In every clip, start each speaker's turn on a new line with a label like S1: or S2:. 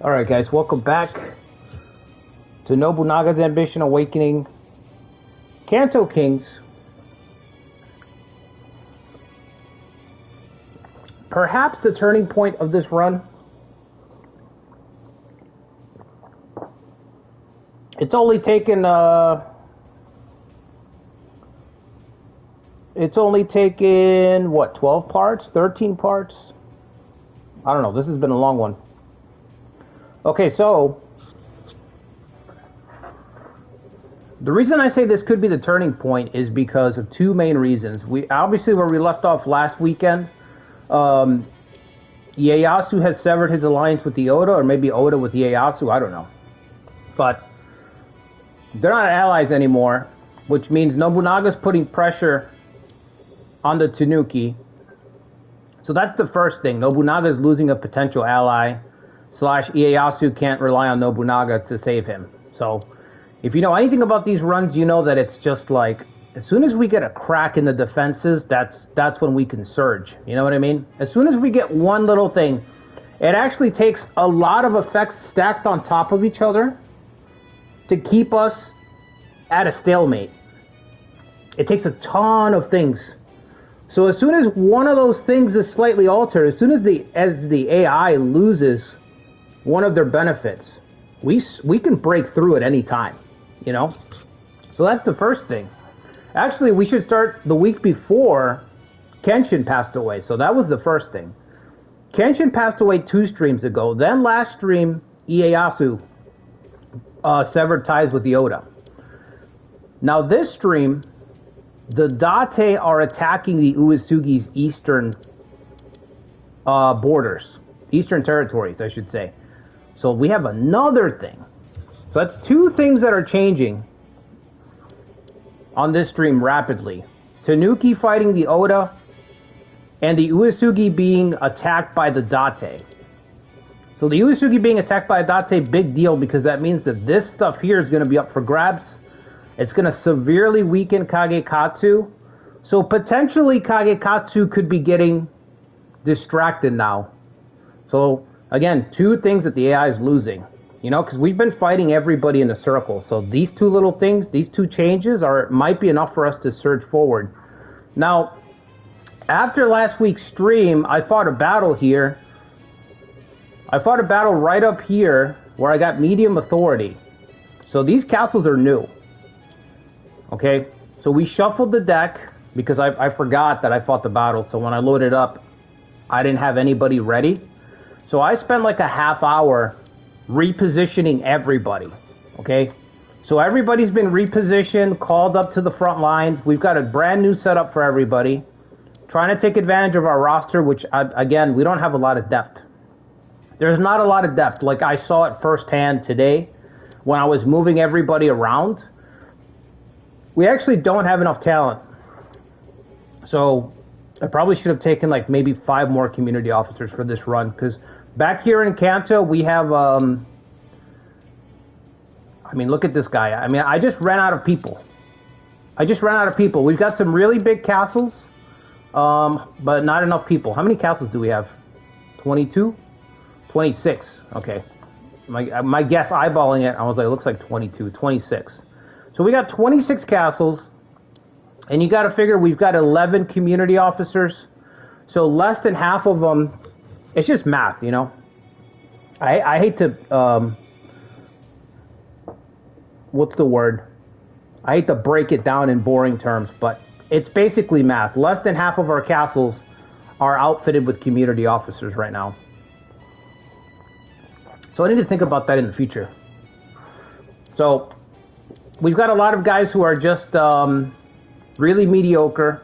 S1: Alright guys, welcome back to Nobunaga's Ambition Awakening Kanto Kings. Perhaps the turning point of this run. It's only taken what, 12 parts? 13 parts? I don't know, this has been a long one. Okay, so the reason I say this could be the turning point is because of two main reasons. Obviously where we left off last weekend, Ieyasu has severed his alliance with the Oda, or maybe Oda with Ieyasu, I don't know. But they're not allies anymore, which means Nobunaga's putting pressure on the Tanuki. So that's the first thing. Nobunaga is losing a potential ally, / Ieyasu can't rely on Nobunaga to save him. So if you know anything about these runs, you know that it's just like, as soon as we get a crack in the defenses, that's when we can surge. You know what I mean? As soon as we get one little thing, it actually takes a lot of effects stacked on top of each other to keep us at a stalemate. It takes a ton of things. So as soon as one of those things is slightly altered, as soon as the AI loses one of their benefits, we can break through at any time, you know? So that's the first thing. Actually, we should start the week before Kenshin passed away. So that was the first thing. Kenshin passed away 2 streams ago. Then last stream, Ieyasu severed ties with the Oda. Now this stream, the Date are attacking the Uesugi's eastern borders. Eastern territories, I should say. So we have another thing. So that's 2 things that are changing on this stream rapidly. Tanuki fighting the Oda, and the Uesugi being attacked by the Date. So the Uesugi being attacked by a Date, big deal, because that means that this stuff here is going to be up for grabs. It's going to severely weaken Kagekatsu. So potentially Kagekatsu could be getting distracted now. So again, 2 things that the AI is losing. You know, because we've been fighting everybody in a circle. So these 2 little things, these 2 changes might be enough for us to surge forward. Now, after last week's stream, I fought a battle here. I fought a battle right up here where I got medium authority. So these castles are new. Okay, so we shuffled the deck because I forgot that I fought the battle. So when I loaded up, I didn't have anybody ready. So I spent like a half hour repositioning everybody. Okay, so everybody's been repositioned, called up to the front lines. We've got a brand new setup for everybody. Trying to take advantage of our roster, which again, we don't have a lot of depth. There's not a lot of depth. Like I saw it firsthand today when I was moving everybody around. We actually don't have enough talent. So I probably should have taken like maybe 5 more community officers for this run, because back here in Kanto we have I mean, look at this guy. I mean, I just ran out of people. We've got some really big castles, but not enough people. How many castles do we have? 22? 26. Okay. My guess, eyeballing it, I was like, it looks like 22, 26. So we got 26 castles, and you got to figure we've got 11 community officers. So less than half of them, it's just math, you know. I hate to, what's the word? I hate to break it down in boring terms, but it's basically math. Less than half of our castles are outfitted with community officers right now. So I need to think about that in the future. So we've got a lot of guys who are just really mediocre.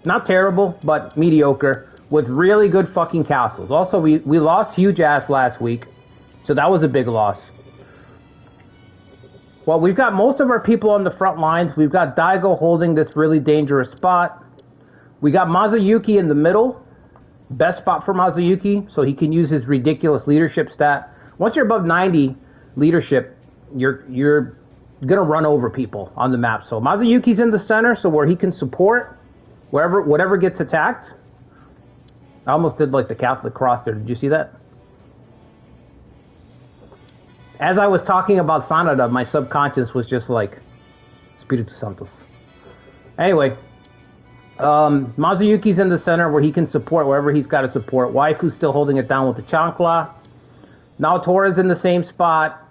S1: Not terrible, but mediocre, with really good fucking castles. Also, we lost huge ass last week, so that was a big loss. Well, we've got most of our people on the front lines. We've got Daigo holding this really dangerous spot. We got Mazuyuki in the middle. Best spot for Mazuyuki, so he can use his ridiculous leadership stat. Once you're above 90 leadership, you're gonna run over people on the map. So Mazuyuki's in the center, so where he can support whatever gets attacked. I almost did like the Catholic cross there. Did you see that? As I was talking about Sanada, my subconscious was just like, Espiritu Santos. Anyway, Mazuyuki's in the center where he can support wherever he's got to support. Waifu's still holding it down with the Chancla. Naotora's in the same spot.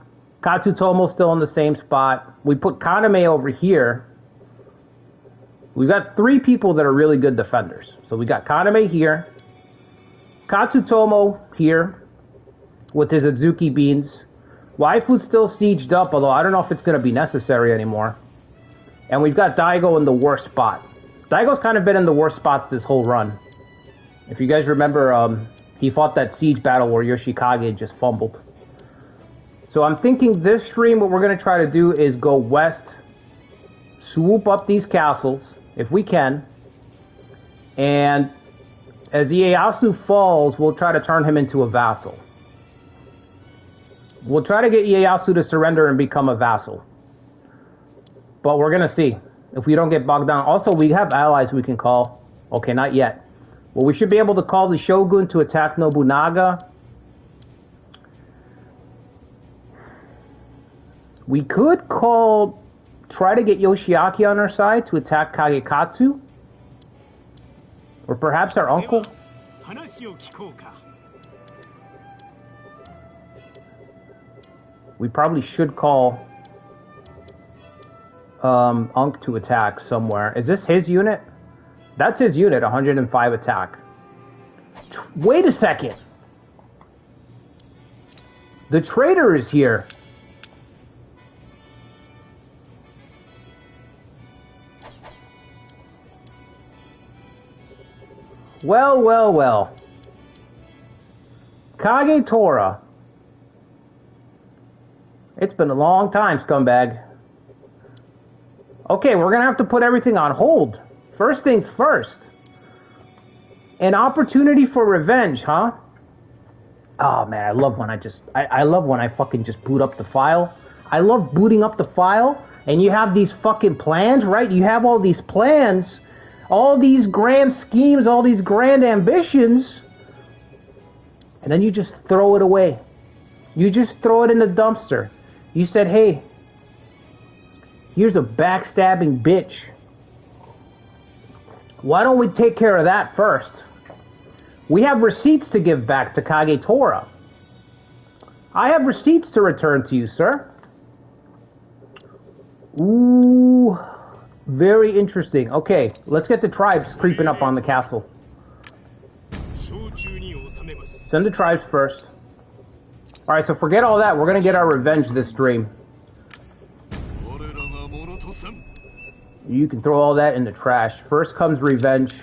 S1: Katsutomo's still in the same spot. We put Kaname over here. We've got 3 people that are really good defenders. So we got Kaname here. Katsutomo here with his Adzuki beans. Waifu's still sieged up, although I don't know if it's going to be necessary anymore. And we've got Daigo in the worst spot. Daigo's kind of been in the worst spots this whole run. If you guys remember, he fought that siege battle where Yoshikage just fumbled. So I'm thinking this stream, what we're going to try to do is go west, swoop up these castles, if we can, and as Ieyasu falls, we'll try to turn him into a vassal. We'll try to get Ieyasu to surrender and become a vassal. But we're going to see if we don't get bogged down. Also, we have allies we can call. Okay, not yet. Well, we should be able to call the Shogun to attack Nobunaga. We could try to get Yoshiaki on our side to attack Kagekatsu. Or perhaps our uncle. We probably should call Unk to attack somewhere. Is this his unit? That's his unit, 105 attack. Wait a second. The traitor is here. Well, well, well. Kage Tora. It's been a long time, scumbag. Okay, we're gonna have to put everything on hold. First things first. An opportunity for revenge, huh? Oh man, I love when I love when I fucking just boot up the file. I love booting up the file and you have these fucking plans, right? You have all these plans, all these grand schemes, all these grand ambitions, and then you just throw it away. You just throw it in the dumpster. You said, hey, here's a backstabbing bitch. Why don't we take care of that first? We have receipts to give back to Kage Tora. I have receipts to return to you, sir. Ooh, very interesting. Okay, let's get the tribes creeping up on the castle. Send the tribes first. Alright, so forget all that. We're going to get our revenge this stream. You can throw all that in the trash. First comes revenge.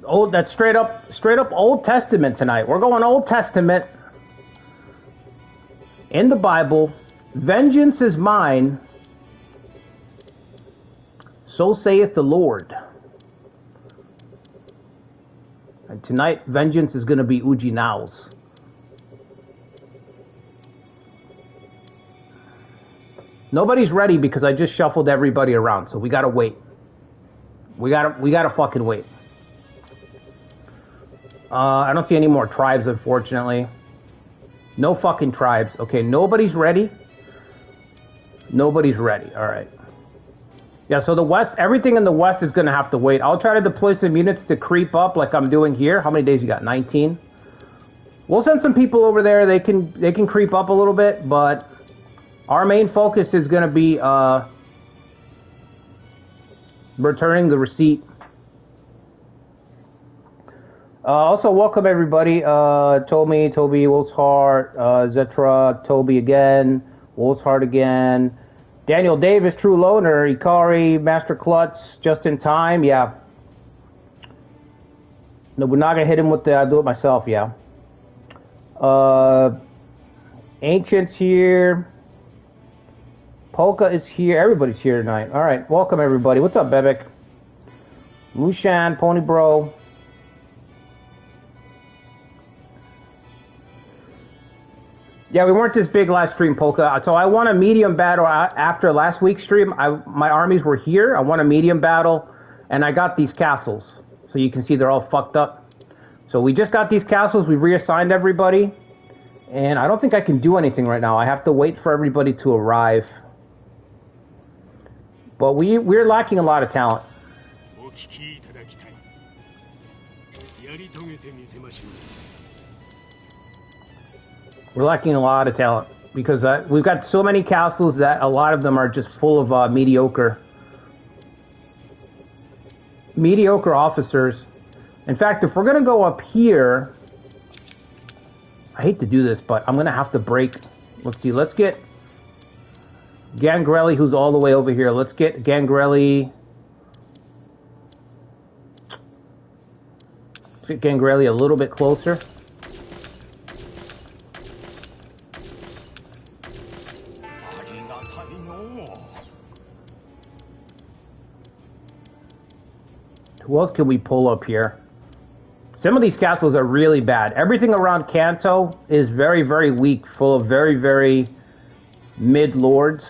S1: Oh, that's straight up Old Testament tonight. We're going Old Testament. In the Bible, vengeance is mine, so saith the Lord. And tonight, vengeance is going to be Ujinao's. Nobody's ready because I just shuffled everybody around, so we gotta wait. We gotta fucking wait. I don't see any more tribes, unfortunately. No fucking tribes. Okay, nobody's ready. Nobody's ready. All right. Yeah, so the west, everything in the west is going to have to wait. I'll try to deploy some units to creep up like I'm doing here. How many days you got? 19? We'll send some people over there. They can creep up a little bit, but our main focus is going to be returning the receipt. Also, welcome everybody. Toby, Wolfsheart, Zetra, Toby again, Wolfsheart again, Daniel Davis, True Loner, Ikari, Master Klutz, just in time, yeah. Nobunaga hit him with the I do it myself, yeah. Ancient's here. Polka is here. Everybody's here tonight. All right, welcome everybody. What's up, Bebek? Lushan, Pony Bro. Yeah, we weren't this big last stream, Polka. So I won a medium battle after last week's stream. My armies were here. I won a medium battle, and I got these castles. So you can see they're all fucked up. So we just got these castles. We reassigned everybody. And I don't think I can do anything right now. I have to wait for everybody to arrive. But we're lacking a lot of talent. We're lacking a lot of talent because we've got so many castles that a lot of them are just full of mediocre officers. In fact, if we're going to go up here, I hate to do this, but I'm going to have to break. Let's see. Let's get Gangrelli, who's all the way over here. Let's get Gangrelli. Let's get Gangrelli a little bit closer. Who else can we pull up here? Some of these castles are really bad. Everything around Kanto is very, very weak, full of very, very mid-lords.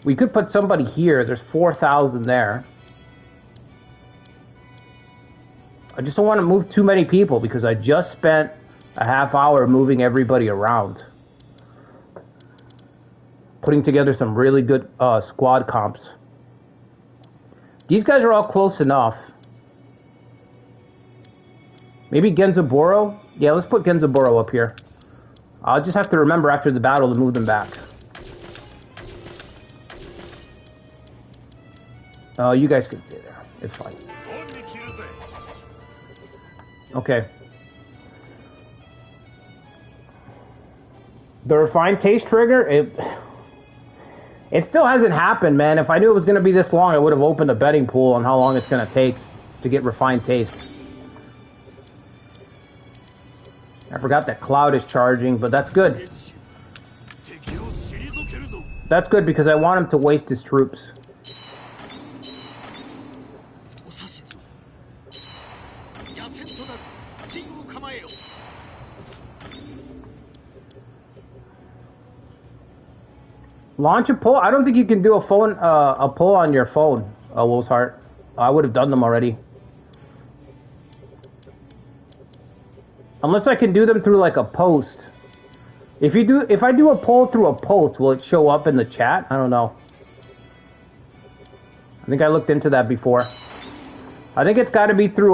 S1: We could put somebody here. There's 4,000 there. I just don't want to move too many people because I just spent a half hour moving everybody around. Putting together some really good squad comps. These guys are all close enough. Maybe Genzaburo? Yeah, let's put Genzaburo up here. I'll just have to remember after the battle to move them back. Oh, you guys can stay there. It's fine. Okay. The refined taste trigger, it still hasn't happened, man. If I knew it was going to be this long, I would have opened a betting pool on how long it's going to take to get refined taste. I forgot that Cloud is charging, but that's good. That's good because I want him to waste his troops. Launch a poll? I don't think you can do a poll on your phone, Wolf's Heart. I would have done them already. Unless I can do them through like a post. If I do a poll through a post, will it show up in the chat? I don't know. I think I looked into that before. I think it's got to be through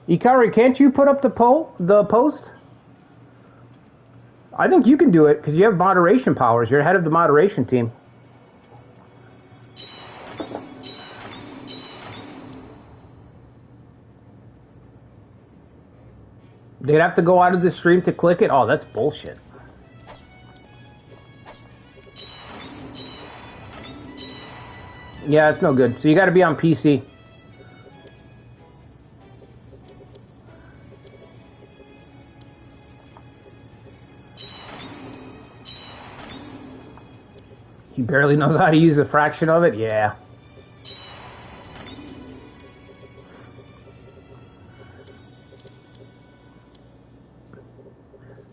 S1: Ikari, can't you put up the post? I think you can do it because you have moderation powers. You're head of the moderation team. They'd have to go out of the stream to click it? Oh, that's bullshit. Yeah, it's no good. So you got to be on PC. He barely knows how to use a fraction of it? Yeah.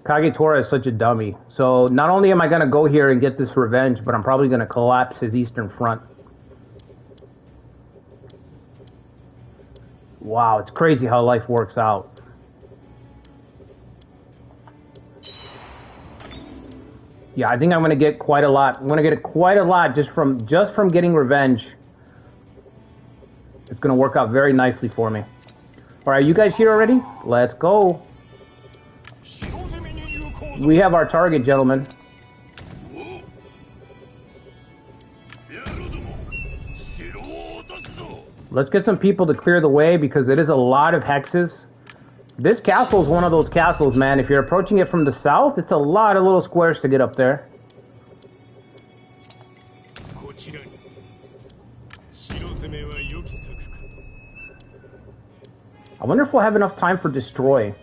S1: Kagetora is such a dummy. So not only am I going to go here and get this revenge, but I'm probably going to collapse his eastern front. Wow, it's crazy how life works out. Yeah, I think I'm going to get quite a lot. I'm going to get quite a lot just from getting revenge. It's going to work out very nicely for me. All right, you guys here already? Let's go. We have our target, gentlemen. Let's get some people to clear the way because it is a lot of hexes. This castle is one of those castles, man. If you're approaching it from the south, it's a lot of little squares to get up there. I wonder if we'll have enough time for destroy.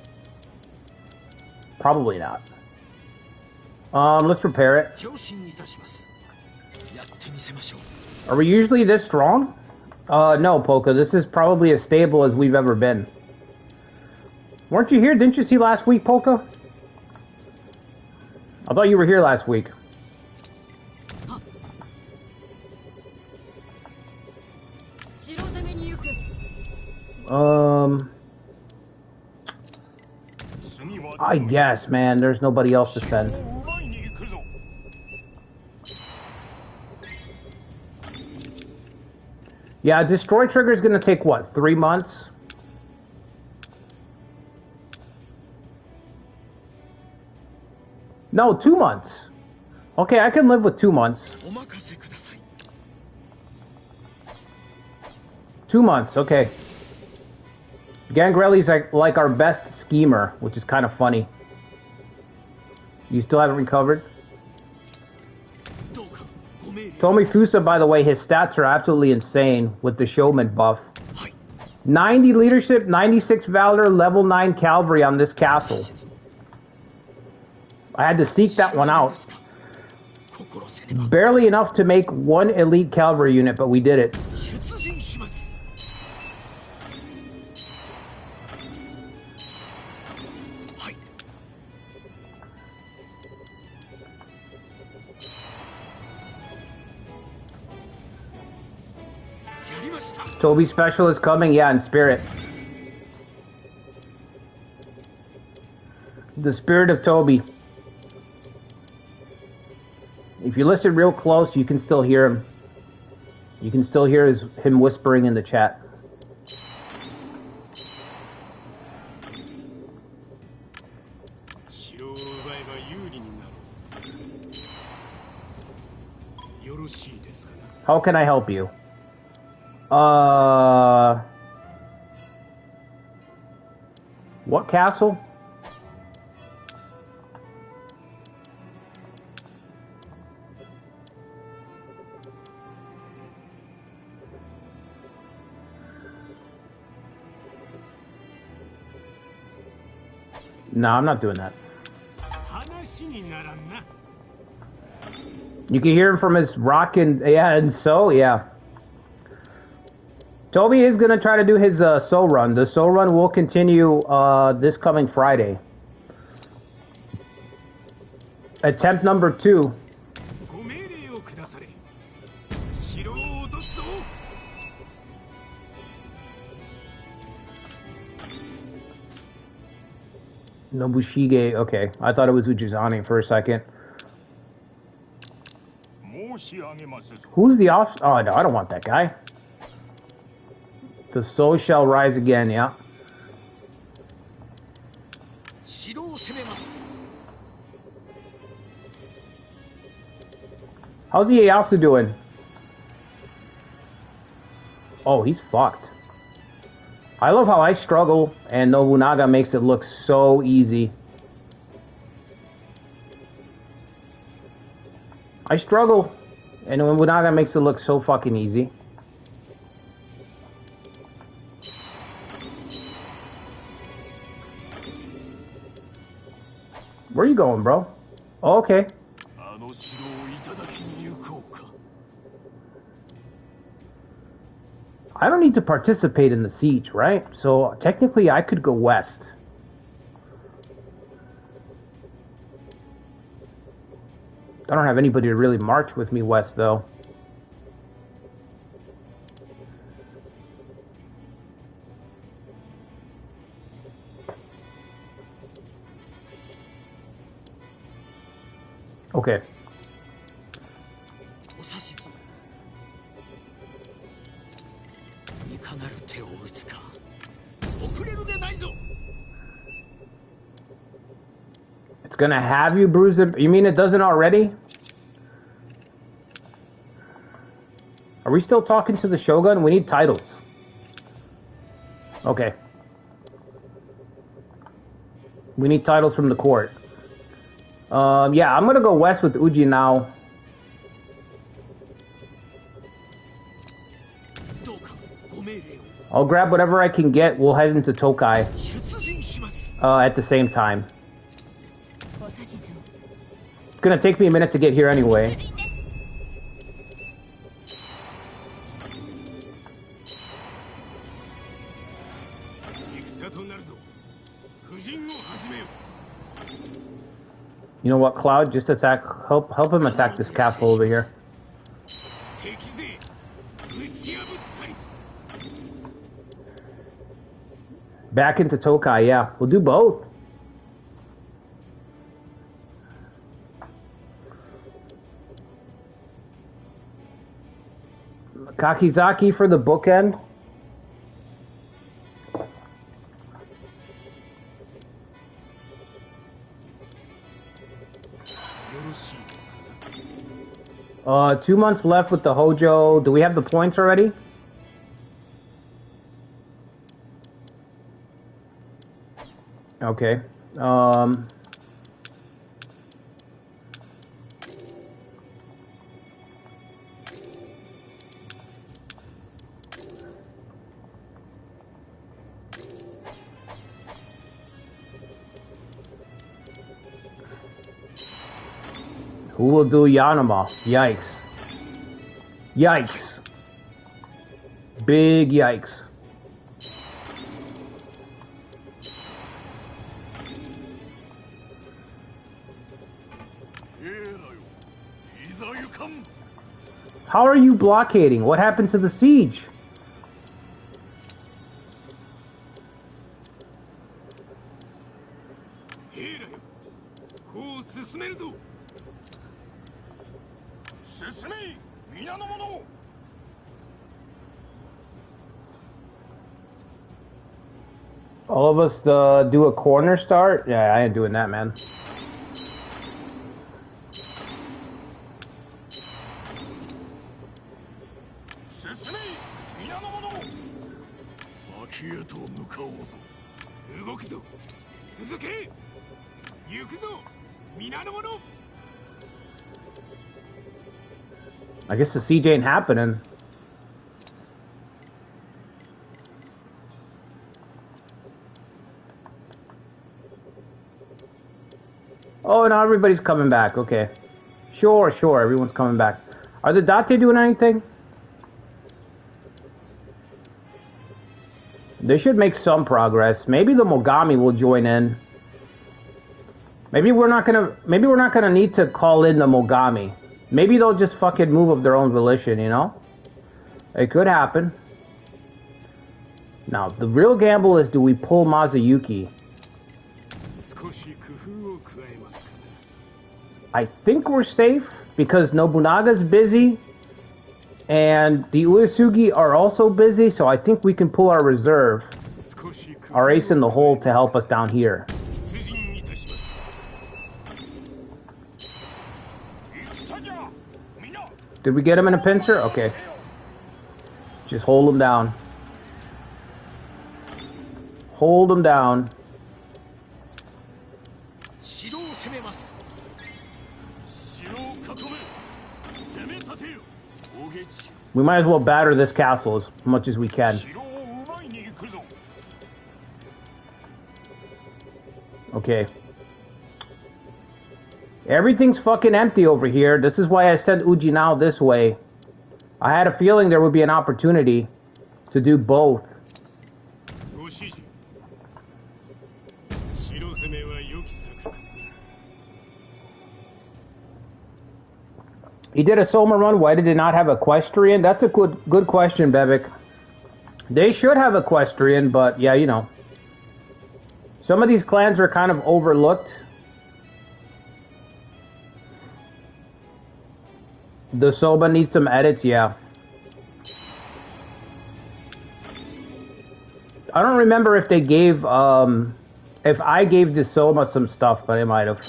S1: Probably not. Let's repair it. Are we usually this strong? No, Polka. This is probably as stable as we've ever been. Weren't you here? Didn't you see last week, Polka? I thought you were here last week. I guess, man. There's nobody else to send. Yeah, Destroy Trigger is going to take, what, 3 months? No, 2 months. Okay, I can live with 2 months. 2 months, okay. Gangrelli's like our best schemer, which is kind of funny. You still haven't recovered? Tomi Fusa, by the way, his stats are absolutely insane with the Showman buff. 90 leadership, 96 valor, level 9 cavalry on this castle. I had to seek that one out. Barely enough to make 1 elite cavalry unit, but we did it. Toby special is coming, yeah, in spirit. The spirit of Toby. If you listen real close, you can still hear him. You can still hear him whispering in the chat. How can I help you? What castle? No, I'm not doing that. You can hear him from his rock and yeah. Toby is going to try to do his soul run. The soul run will continue this coming Friday. Attempt number 2. Nobushige, okay. I thought it was Ujizani for a second. Who's the off? Oh, no, I don't want that guy. The soul shall rise again, yeah. How's the Ieyasu doing? Oh, he's fucked. I love how I struggle and Nobunaga makes it look so easy. I struggle and Nobunaga makes it look so fucking easy. Where are you going, bro? Oh, okay. I don't need to participate in the siege, right? So technically I could go west. I don't have anybody to really march with me west, though. Okay. It's gonna have you bruise it. You mean it doesn't already? Are we still talking to the Shogun? We need titles. Okay. We need titles from the court. Yeah, I'm gonna go west with Uji now. I'll grab whatever I can get. We'll head into Tokai at the same time. It's gonna take me a minute to get here anyway. You know what, Cloud? Just attack. Help him attack this castle over here. Back into Tokai, yeah. We'll do both. Kakizaki for the bookend. Two months left with the Hojo. Do we have the points already? Okay. Who will do Yanama? Yikes. Yikes. Big yikes. How are you blockading? What happened to the siege? All of us do a corner start? Yeah, I ain't doing that, man. I guess the siege ain't happening. Oh, now everybody's coming back. Okay. Sure, everyone's coming back. Are the Date doing anything? They should make some progress. Maybe the Mogami will join in. Maybe we're not gonna need to call in the Mogami. Maybe they'll just fucking move of their own volition, you know? It could happen. Now, the real gamble is, do we pull Mazuyuki? I think we're safe because Nobunaga's busy and the Uesugi are also busy, so I think we can pull our reserve, our ace in the hole, to help us down here. Did we get him in a pincer? Okay. Just hold him down. Hold him down. We might as well batter this castle as much as we can. Okay. Everything's fucking empty over here. This is why I sent Ujinao this way. I had a feeling there would be an opportunity to do both. He did a Soma run. Why did they not have Equestrian? That's a good question, Bevik. They should have Equestrian, but yeah, you know. Some of these clans are kind of overlooked. The Soba needs some edits, yeah. I don't remember if they gave, if I gave the Soma some stuff, but they might have.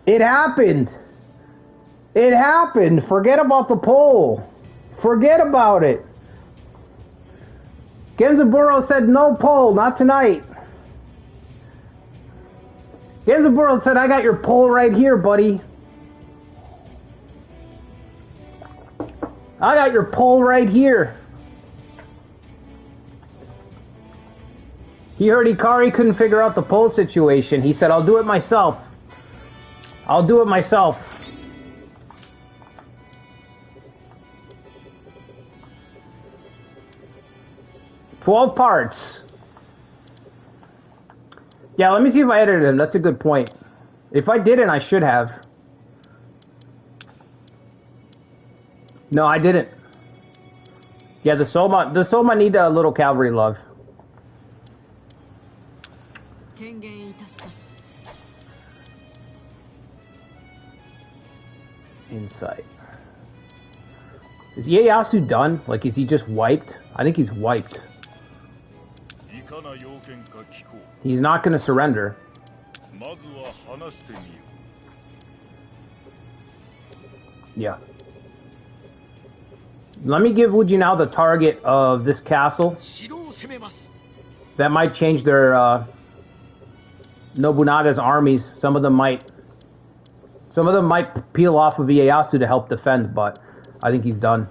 S1: It happened. It happened. Forget about the poll. Forget about it. Genzaburo said no poll, not tonight. Genzaburo said, I got your poll right here, buddy. I got your poll right here. He heard Ikari couldn't figure out the poll situation. He said, I'll do it myself. I'll do it myself. 12 parts. Yeah, let me see if I edited him. That's a good point. If I didn't, I should have. No, I didn't. Yeah, the Soma need a little cavalry love. Insight. Is Ieyasu done? Like, is he just wiped? I think he's wiped. He's not going to surrender. Yeah. Let me give Ujinao the target of this castle. That might change their Nobunaga's armies. Some of them might peel off of Ieyasu to help defend, but I think he's done.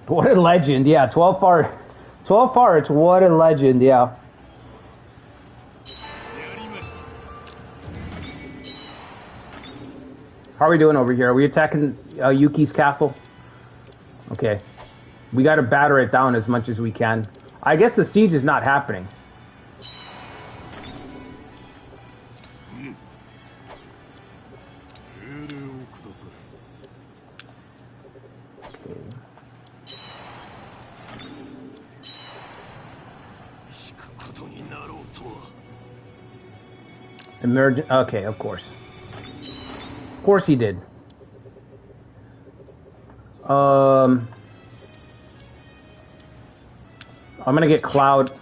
S1: What a legend, yeah. 12 parts, what a legend, yeah. How are we doing over here? Are we attacking Yuki's castle? Okay. We gotta batter it down as much as we can. I guess the siege is not happening. Emergent. Okay, of course. Of course he did. I'm gonna get Cloud.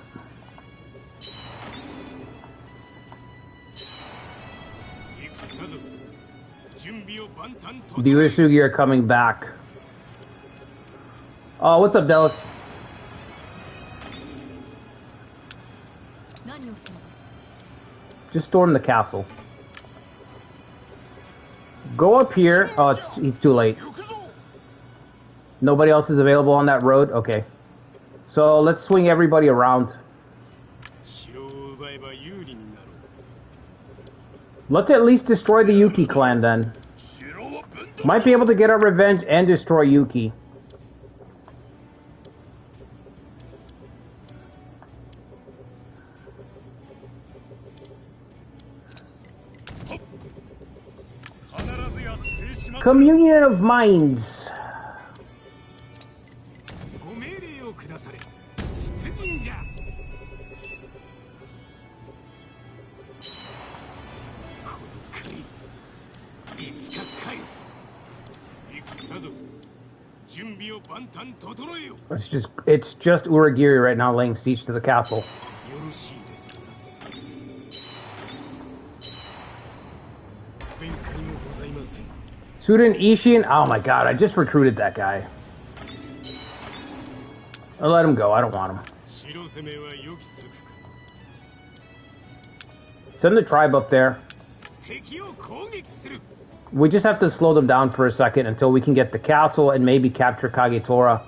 S1: The Uesugi are coming back. Oh, what's up, Dallas? Just storm the castle. Go up here. Oh, he's too late. Nobody else is available on that road? Okay. So let's swing everybody around. Let's at least destroy the Yuki clan then. Might be able to get our revenge and destroy Yuki. Communion of Minds. It's just Uragiri right now laying siege to the castle. Suden Ishin, oh my god, I just recruited that guy. I'll let him go, I don't want him. Send the tribe up there. We just have to slow them down for a second until we can get the castle and maybe capture Kagetora.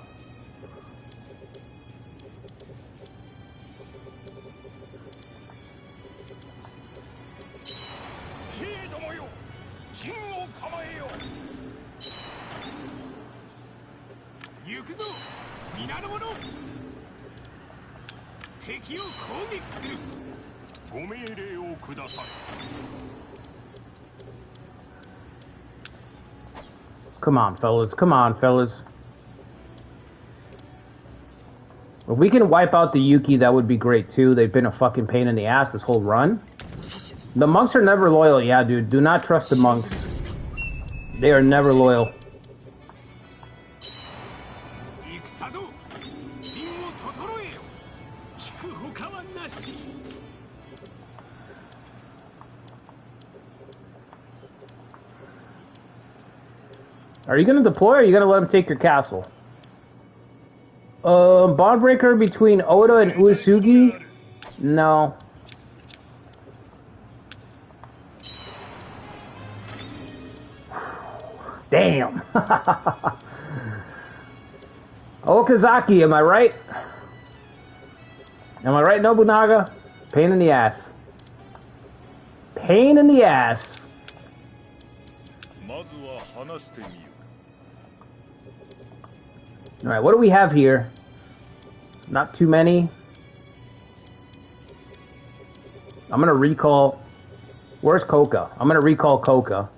S1: Come on, fellas. Come on, fellas. If we can wipe out the Yuki, that would be great, too. They've been a fucking pain in the ass this whole run. The monks are never loyal. Yeah, dude. Do not trust the monks. They are never loyal. Are you going to deploy or are you going to let him take your castle? Bond breaker between Oda and Uesugi? No. Damn. Okazaki, am I right? Am I right, Nobunaga? Pain in the ass. Pain in the ass. Alright, what do we have here? Not too many. I'm gonna recall... Where's Koka? I'm gonna recall Koka.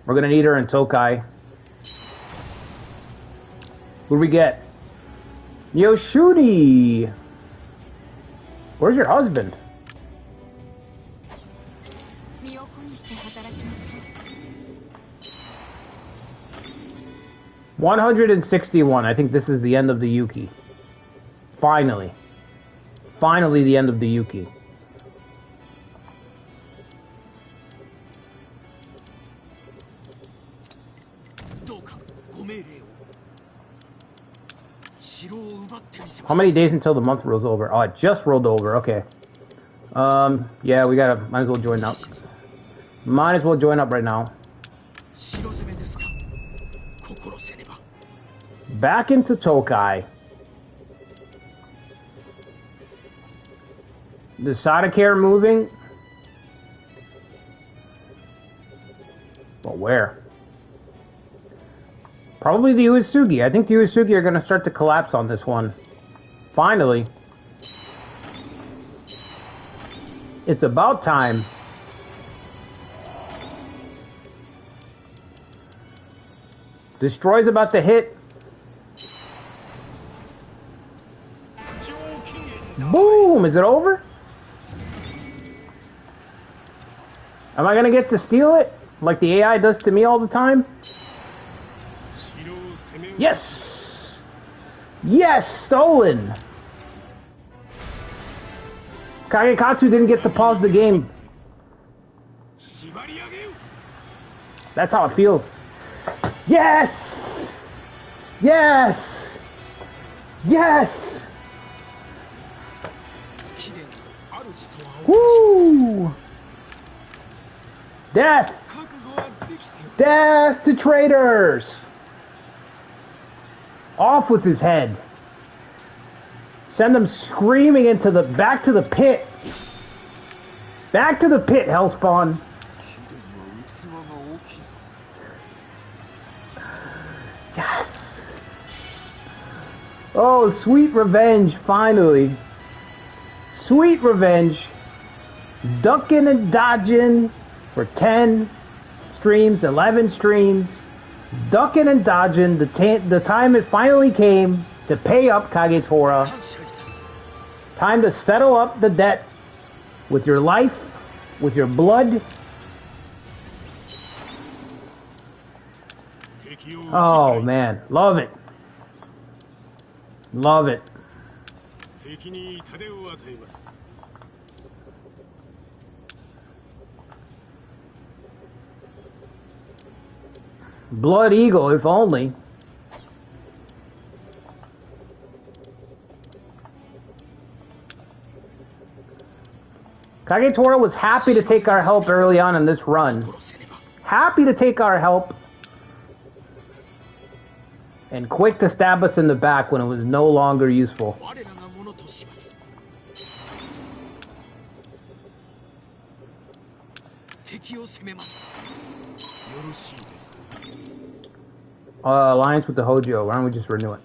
S1: We're gonna need her in Tokai. Who do we get? Yoshuri! Where's your husband? 161. I think this is the end of the Yuki. Finally. Finally the end of the Yuki. How many days until the month rolls over? Oh, it just rolled over. Okay. Yeah, we gotta... Might as well join up. Might as well join up right now. Back into Tokai. The Sadakare moving. But where? Probably the Uesugi. I think the Uesugi are going to start to collapse on this one. Finally. It's about time. Destroy's about to hit. Boom! Is it over? Am I going to get to steal it? Like the AI does to me all the time? Yes! Yes! Stolen! Kagekatsu didn't get to pause the game. That's how it feels. Yes! Yes! Yes! Woo! Death! Death to traitors! Off with his head. Send them screaming into the... Back to the pit. Back to the pit, Hellspawn. Yes. Oh, sweet revenge, finally. Sweet revenge. Ducking and dodging for 10 streams, 11 streams. Ducking and dodging. The time it finally came to pay up Kagetora. Time to settle up the debt with your life, with your blood. Oh man, love it. Love it. Blood Eagle, if only. Kagetora was happy to take our help early on in this run. Happy to take our help. And quick to stab us in the back when it was no longer useful. Alliance with the Hojo. Why don't we just renew it?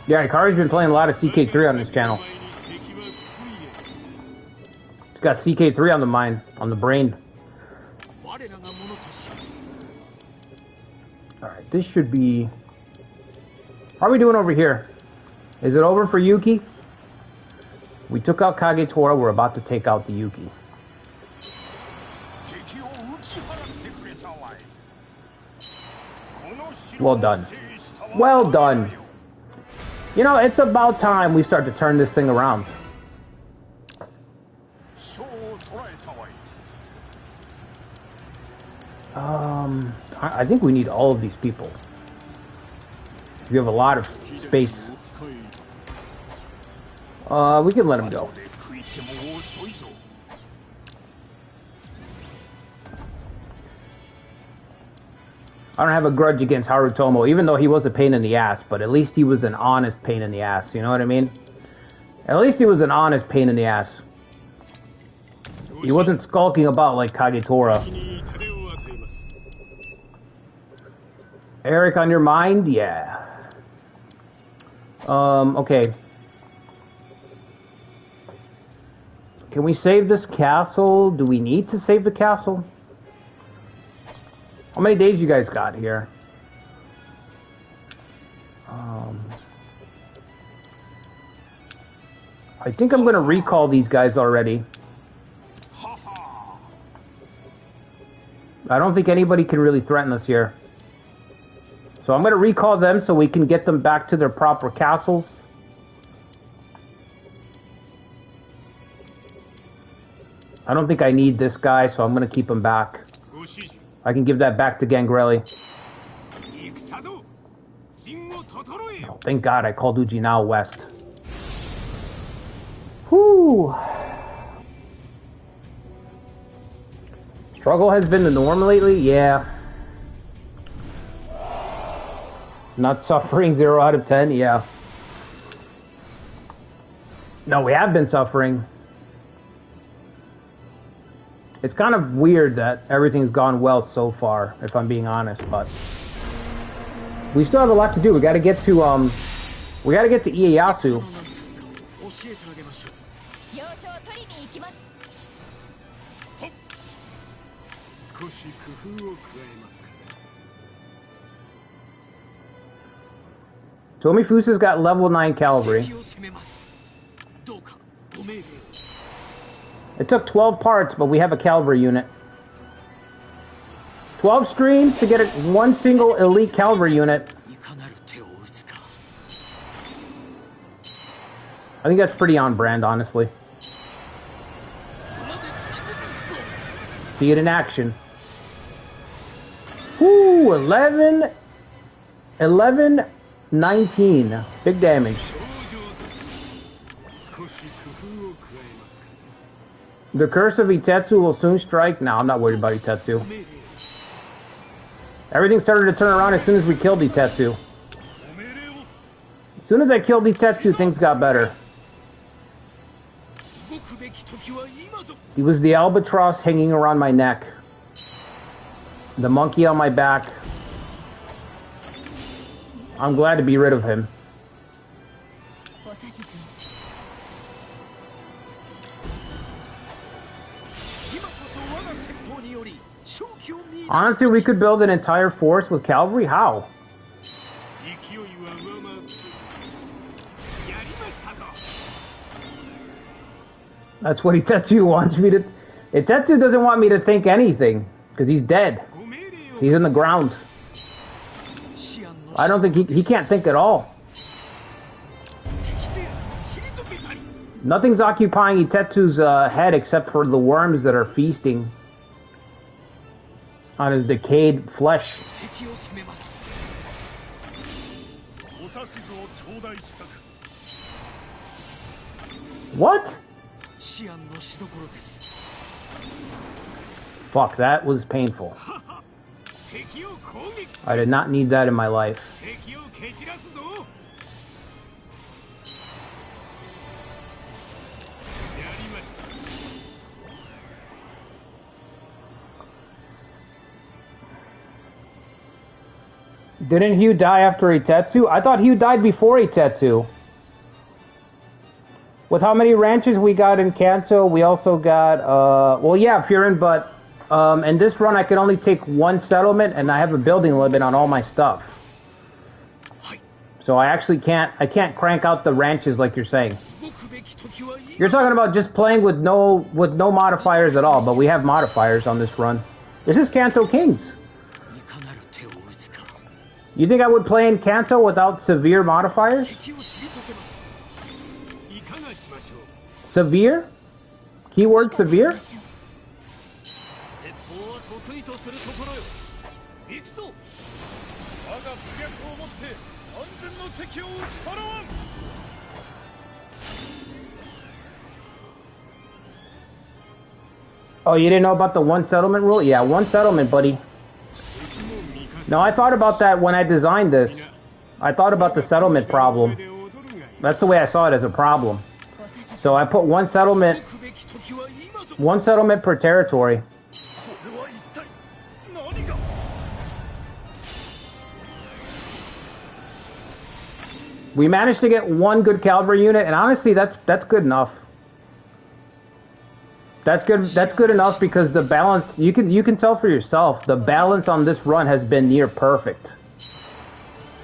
S1: Yeah, Hikari's been playing a lot of CK3 on this channel. He's got CK3 on the mind, on the brain. Alright, this should be... How are we doing over here? Is it over for Yuki? We took out Kagetora, we're about to take out the Yuki. Well done. Well done. You know, it's about time we start to turn this thing around. I think we need all of these people. We have a lot of space. We can let them go. I don't have a grudge against Harutomo, even though he was a pain in the ass, but at least he was an honest pain in the ass, you know what I mean? At least he was an honest pain in the ass. He wasn't skulking about like Kagetora. Eric on your mind? Yeah. Okay. Can we save this castle? Do we need to save the castle? How many days you guys got here? I think I'm gonna recall these guys already. I don't think anybody can really threaten us here. So I'm gonna recall them so we can get them back to their proper castles. I don't think I need this guy, so I'm gonna keep him back. I can give that back to Gangrelli. Oh, thank God I called Ujinao west. Whew. Struggle has been the norm lately? Yeah. Not suffering 0 out of 10? Yeah. No, we have been suffering. It's kind of weird that everything's gone well so far, if I'm being honest, but we still have a lot to do. We gotta get to Ieyasu. Tomifusa's got level 9 cavalry. It took 12 parts, but we have a cavalry unit. 12 streams to get one single elite cavalry unit. I think that's pretty on brand, honestly. See it in action. Whoo, 11, 19. Big damage. The curse of Itetsu will soon strike. No, I'm not worried about Itetsu. Everything started to turn around as soon as we killed Itetsu. As soon as I killed Itetsu, things got better. He was the albatross hanging around my neck. The monkey on my back. I'm glad to be rid of him. Honestly, we could build an entire force with cavalry? How? That's what Itetsu wants me to... Itetsu doesn't want me to think anything, because he's dead. He's in the ground. I don't think he can't think at all. Nothing's occupying Itetsu's head except for the worms that are feasting on his decayed flesh. What? Fuck, that was painful. I did not need that in my life. Didn't Hugh die after Itetsu? I thought Hugh died before Itetsu. With how many ranches we got in Kanto, we also got, well, yeah, Furin, but in this run I can only take one settlement, and I have a building limit on all my stuff. So I actually can't crank out the ranches like you're saying. You're talking about just playing with no modifiers at all, but we have modifiers on this run. This is Kanto Kings. You think I would play in Kanto without severe modifiers? Severe? Keyword severe? Oh, you didn't know about the one settlement rule? Yeah, one settlement, buddy. No, I thought about that when I designed this. I thought about the settlement problem. That's the way I saw it, as a problem. So I put one settlement per territory. We managed to get one good cavalry unit, and honestly, that's good enough. That's good enough, because the balance, you can tell for yourself, the balance on this run has been near perfect.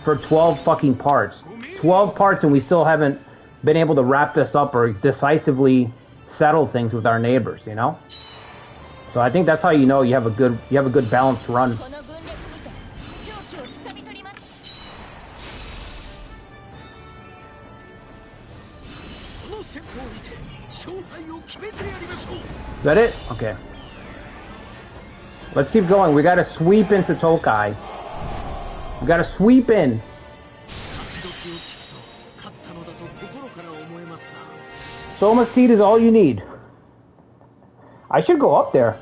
S1: For 12 fucking parts. 12 parts, and we still haven't been able to wrap this up or decisively settle things with our neighbors, you know? So I think that's how you know you have a good balanced run. Is that it? Okay. Let's keep going. We gotta sweep into Tokai. We gotta sweep in. Soma Steed is all you need. I should go up there.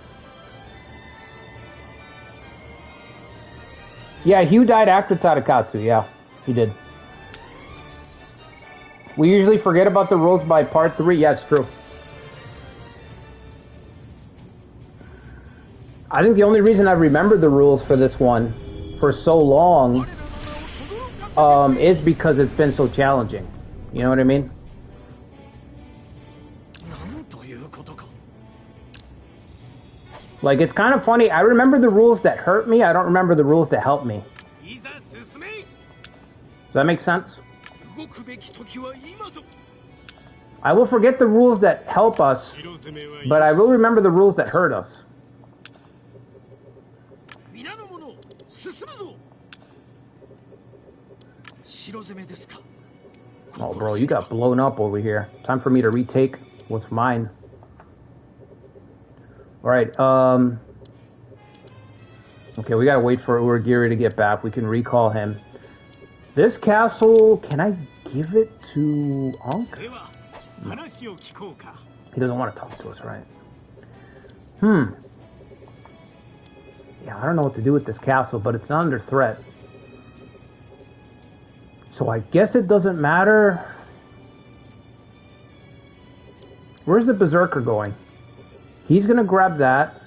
S1: Yeah, Hugh died after Tadakatsu. Yeah, he did. We usually forget about the rules by part 3. Yeah, it's true. I think the only reason I remembered the rules for this one for so long is because it's been so challenging. You know what I mean? Like, it's kind of funny. I remember the rules that hurt me. I don't remember the rules that help me. Does that make sense? I will forget the rules that help us, but I will remember the rules that hurt us. Oh, bro, you got blown up over here. Time for me to retake what's mine. Alright, okay, we gotta wait for Uragiri to get back. We can recall him. This castle, can I give it to Ankh? He doesn't want to talk to us, right? Yeah, I don't know what to do with this castle, but it's not under threat. So I guess it doesn't matter. Where's the Berserker going? He's gonna grab that.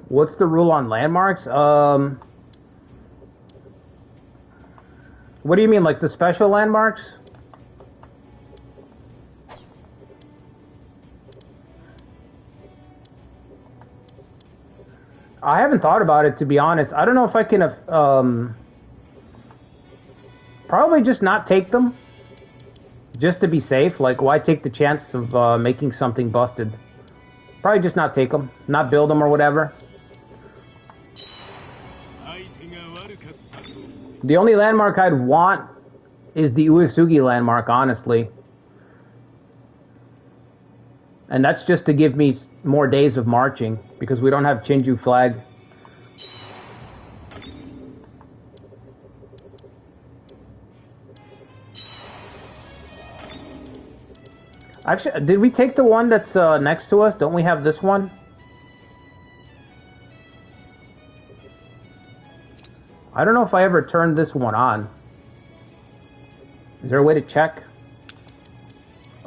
S1: What's the rule on landmarks? What do you mean, like the special landmarks? I haven't thought about it, to be honest. I don't know if I can probably just not take them, just to be safe. Like, why take the chance of making something busted? Probably just not take them, not build them or whatever. The only landmark I'd want is the Uesugi landmark, honestly. And that's just to give me more days of marching, because we don't have Chinju flag. Actually, did we take the one that's next to us? Don't we have this one? I don't know if I ever turned this one on. Is there a way to check?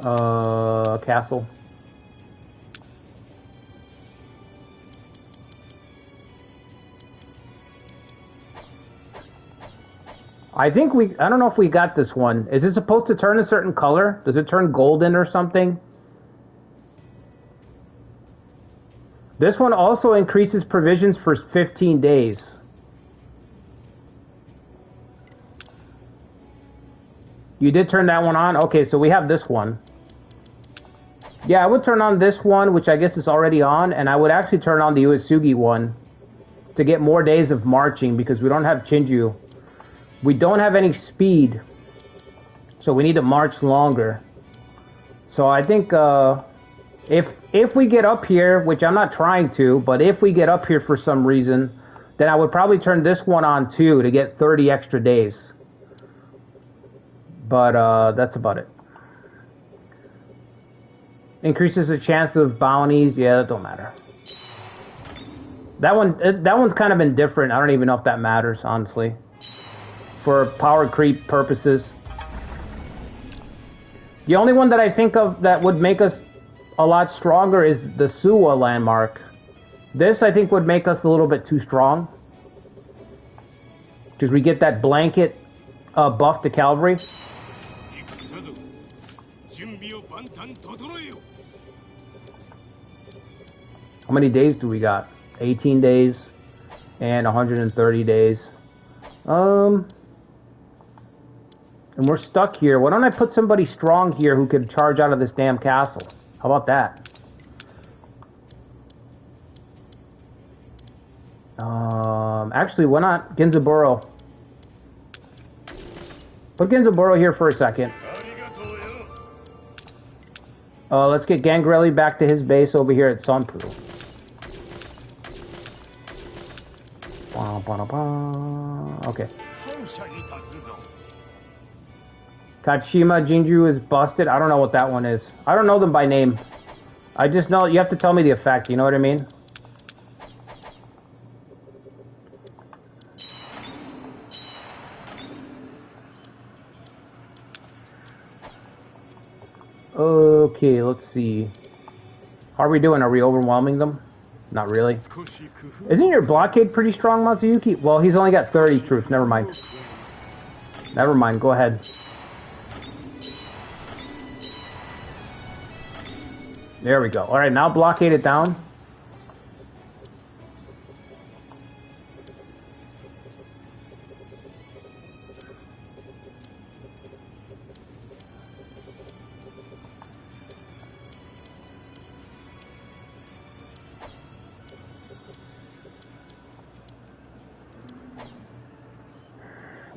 S1: Castle. I don't know if we got this one. Is it supposed to turn a certain color? Does it turn golden or something? This one also increases provisions for 15 days. You did turn that one on? Okay, so we have this one. Yeah, I would turn on this one, which I guess is already on, and I would actually turn on the Uesugi one to get more days of marching, because we don't have Chinju. We don't have any speed, so we need to march longer. So I think if we get up here, which I'm not trying to, but if we get up here for some reason, then I would probably turn this one on too to get 30 extra days. But that's about it. Increases the chance of bounties. Yeah, that don't matter. That one's kind of indifferent. I don't even know if that matters, honestly. For power creep purposes. The only one that I think of that would make us a lot stronger is the Suwa landmark. This, I think, would make us a little bit too strong. Because we get that blanket buff to cavalry. How many days do we got? 18 days and 130 days. And we're stuck here. Why don't I put somebody strong here who could charge out of this damn castle? How about that? Actually, why not Ginzaburo? Put Ginzaburo here for a second. Let's get Gangrelli back to his base over here at Sunpu. Okay. Kachima Jinju is busted. I don't know what that one is. I don't know them by name. I just know you have to tell me the effect. You know what I mean? Okay, let's see. How are we doing? Are we overwhelming them? Not really. Isn't your blockade pretty strong, Masayuki? Well, he's only got 30 troops. Never mind. Never mind. Go ahead. There we go. Alright, now blockade it down.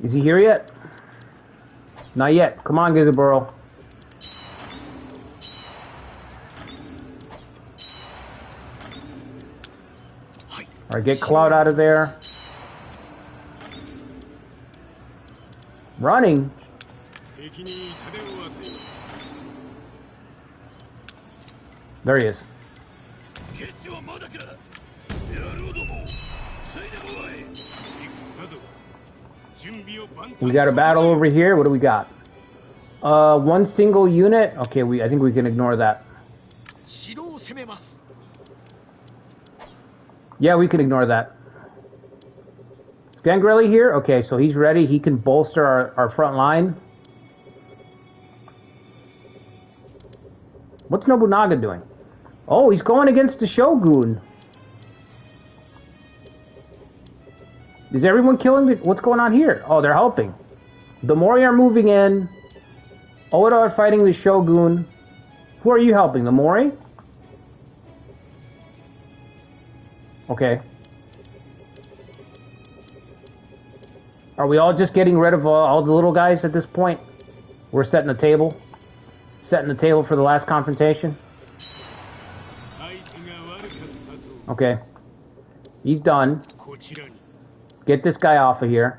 S1: Is he here yet? Not yet. Come on, Gizaburo. Alright, get Cloud out of there. Running. There he is. We got a battle over here. What do we got? One single unit. Okay, I think we can ignore that. Yeah, we can ignore that. Is Gangrelli here? Okay, so he's ready. He can bolster our front line. What's Nobunaga doing? Oh, he's going against the Shogun. Is everyone killing me? What's going on here? Oh, they're helping. The Mori are moving in. Oda are fighting the Shogun. Who are you helping? The Mori? Okay. Are we all just getting rid of all the little guys at this point? We're setting the table. Setting the table for the last confrontation. Okay. He's done. Get this guy off of here.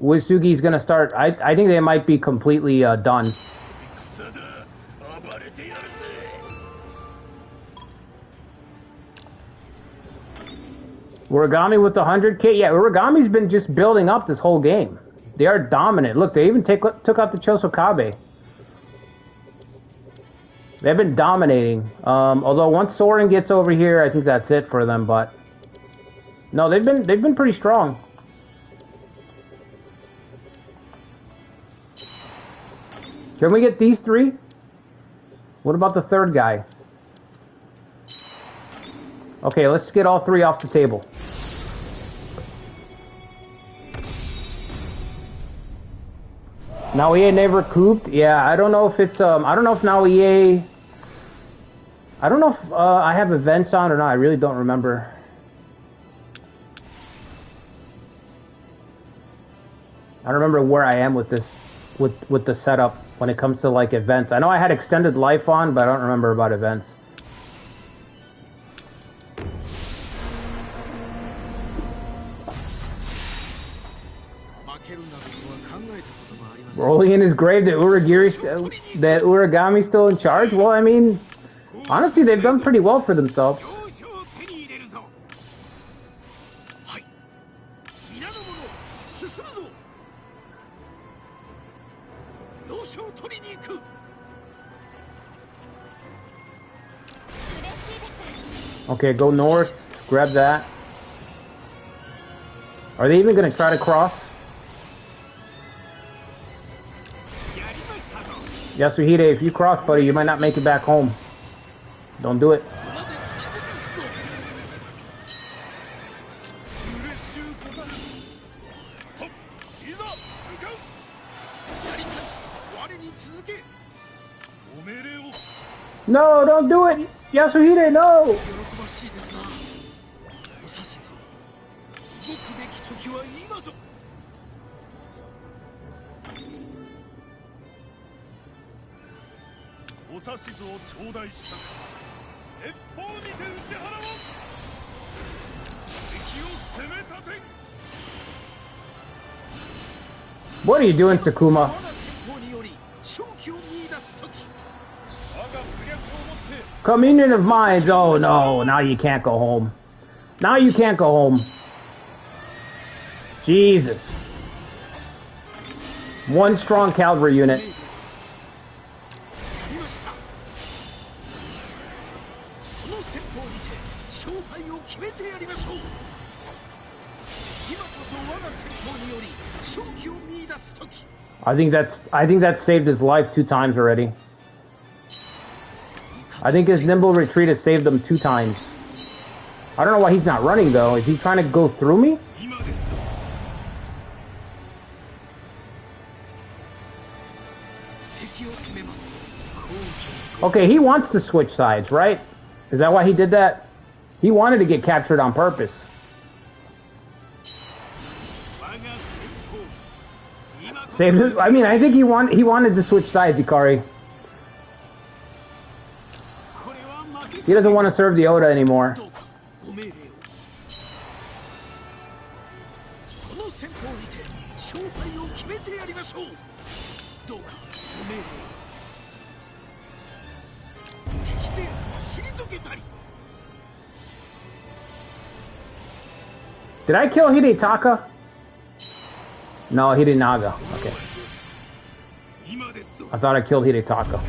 S1: Uesugi's gonna start. I think they might be completely done. Origami with the 100k? Yeah, Origami's been just building up this whole game. They are dominant. Look, they even took out the Chosokabe. They've been dominating. Although once Soren gets over here, I think that's it for them, but... No, they've been pretty strong. Can we get these three? What about the third guy? Okay, let's get all three off the table. Naoie never cooped? Yeah, I don't know if it's, I don't know if Naoie... I don't know if I have events on or not. I really don't remember. I don't remember where I am with this, with the setup when it comes to, like, events. I know I had extended life on, but I don't remember about events. Rolling in his grave that Uragami's still in charge? Well, I mean, honestly, they've done pretty well for themselves. Okay, go north, grab that. Are they even going to try to cross? Yasuhide, if you cross, buddy, you might not make it back home. Don't do it. No, don't do it! Yasuhide, no! What are you doing, Sakuma? Communion of minds. Oh no, now you can't go home. Now you can't go home. Jesus. One strong cavalry unit. I think that's saved his life 2 times already. I think his nimble retreat has saved him 2 times. I don't know why he's not running though. Is he trying to go through me? Okay, he wants to switch sides, right? Is that why he did that? He wanted to get captured on purpose. Saved his, I mean, I think he wanted to switch sides, Ikari. He doesn't want to serve the Oda anymore. Did I kill Hidetaka? No, Hidenaga. Okay. I thought I killed Hidetaka.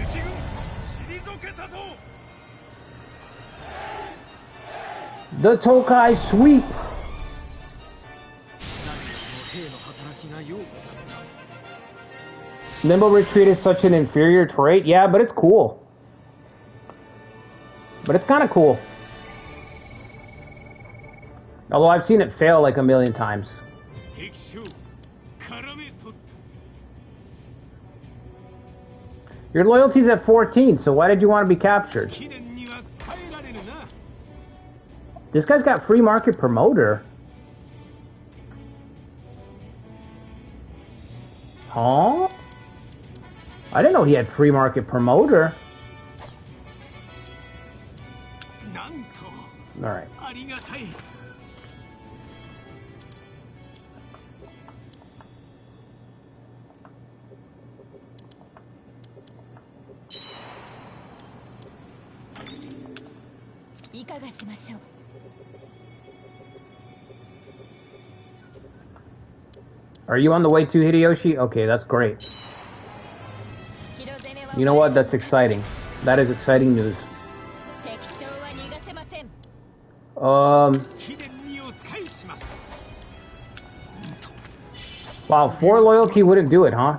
S1: The Tokai sweep. Nimble retreat is such an inferior trait. Yeah, but it's cool. But it's kind of cool. Although I've seen it fail like a million times. Your loyalty's at 14, so why did you want to be captured? This guy's got free market promoter. Huh? I didn't know he had free market promoter. Alright. Are you on the way to Hideyoshi? Okay, that's great. You know what? That's exciting. That is exciting news. Wow, 4 loyalty wouldn't do it, huh?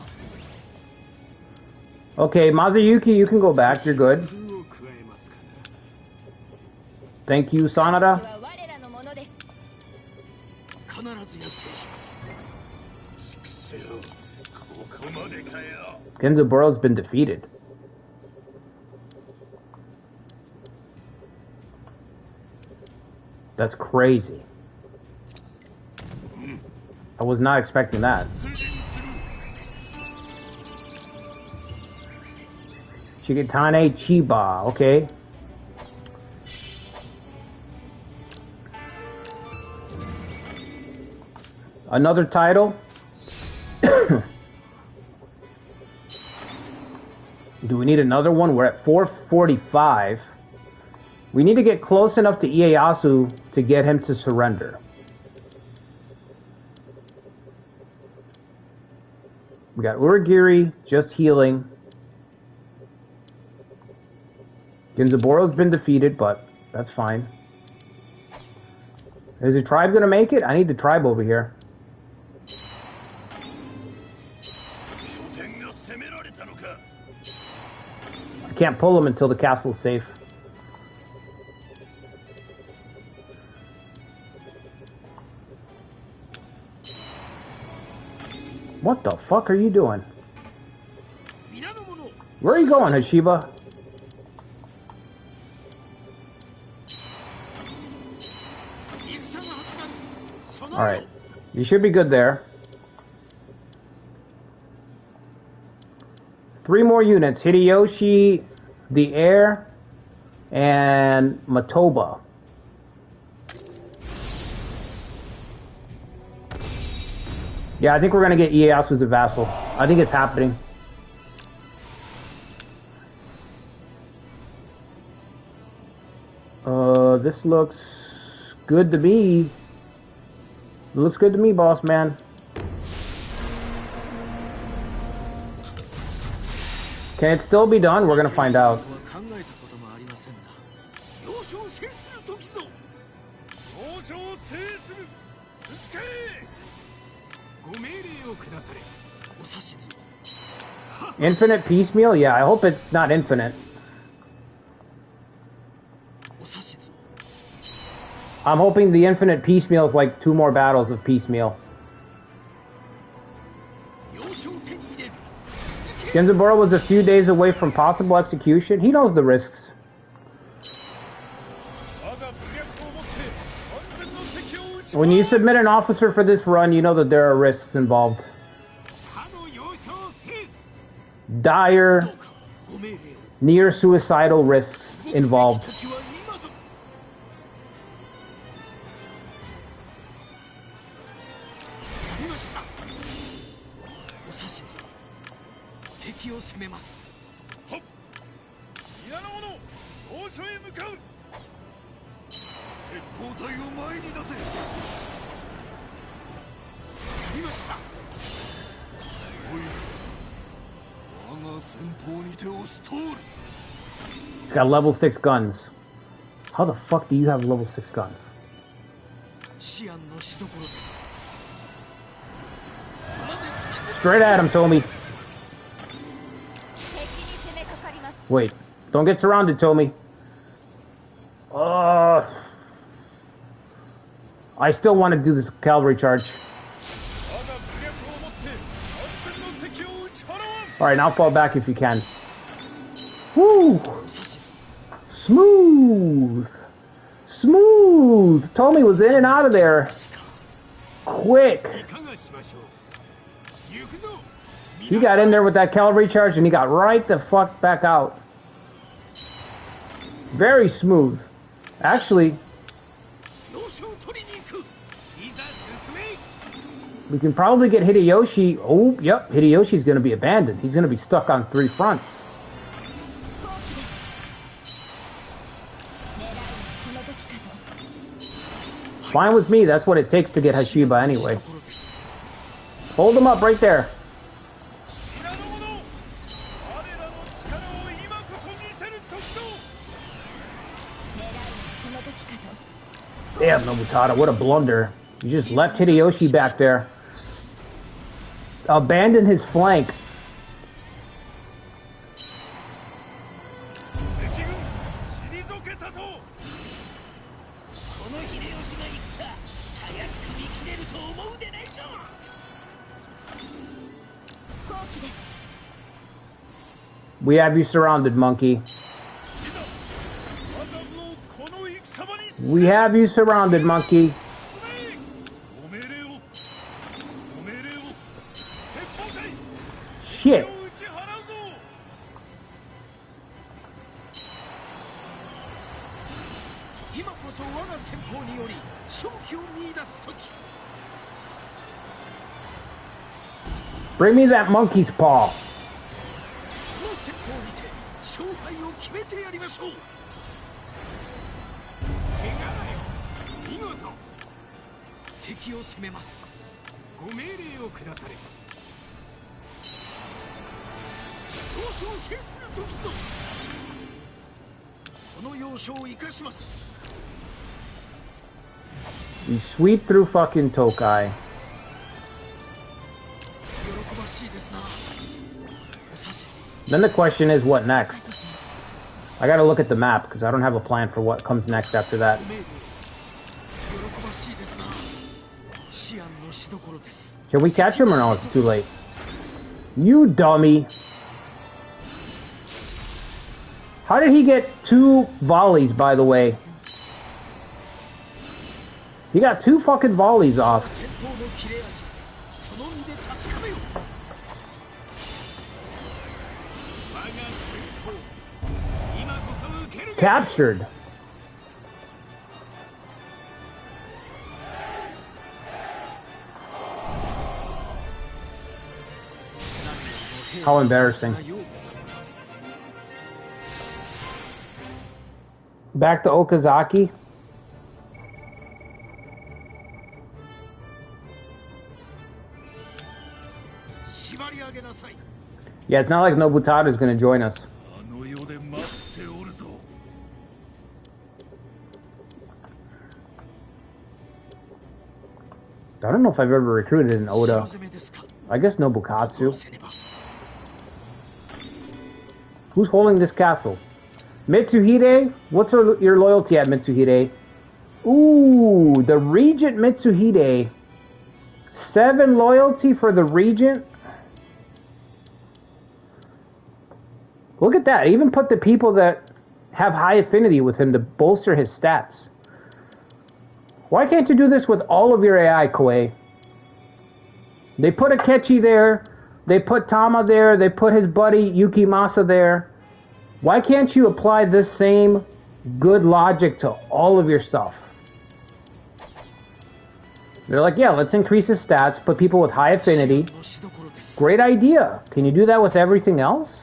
S1: Okay, Mazuyuki, you can go back. You're good. Thank you, Sanada. Genzoburo's been defeated. That's crazy. I was not expecting that. Shigetane Chiba, okay. Another title? Do we need another one? We're at 445. We need to get close enough to Ieyasu to get him to surrender. We got Uragiri just healing. Genzaboro's been defeated, but that's fine. Is the tribe gonna make it? I need the tribe over here. I can't pull them until the castle's safe. What the fuck are you doing? Where are you going, Hashiba? Alright. You should be good there. 3 more units. Hideyoshi, the heir, and Matoba. Yeah, I think we're going to get Ieyasu as a vassal. I think it's happening. This looks good to me. It looks good to me, boss man. Can it still be done? We're going to find out. Infinite piecemeal? Yeah, I hope it's not infinite. I'm hoping the infinite piecemeal is like 2 more battles of piecemeal. Genzaburo was a few days away from possible execution. He knows the risks. When you submit an officer for this run, you know that there are risks involved. Dire, near suicidal risks involved. He's got level 6 guns. How the fuck do you have level 6 guns? Straight at him, Tomi. Wait, don't get surrounded, Tomi. I still want to do this cavalry charge. Alright, now fall back if you can. Woo! Smooth! Smooth! Tomi was in and out of there. Quick! He got in there with that cavalry charge and he got right the fuck back out. Very smooth. Actually, we can probably get Hideyoshi. Oh, yep, Hideyoshi's going to be abandoned. He's going to be stuck on 3 fronts. Fine with me, that's what it takes to get Hashiba anyway. Hold him up right there. Damn, Nobutada, what a blunder. You just left Hideyoshi back there. Abandon his flank. We have you surrounded, monkey. We have you surrounded, monkey. Shit. Bring me that monkey's paw. You sweep through fucking Tokai. Then the question is, what next? I gotta look at the map, because I don't have a plan for what comes next after that. Can we catch him or no? It's too late. You dummy! How did he get 2 volleys, by the way? He got 2 fucking volleys off. Captured. How embarrassing. Back to Okazaki. Yeah, it's not like Nobutada is going to join us. I don't know if I've ever recruited an Oda. I guess Nobukatsu. Who's holding this castle? Mitsuhide? What's your loyalty at, Mitsuhide? Ooh, the Regent Mitsuhide. 7 loyalty for the Regent? Look at that. Even put the people that have high affinity with him to bolster his stats. Why can't you do this with all of your AI, Koei? They put Akechi there. They put Tama there. They put his buddy Yukimasa there. Why can't you apply this same good logic to all of your stuff? They're like, yeah, let's increase his stats, put people with high affinity. Great idea. Can you do that with everything else?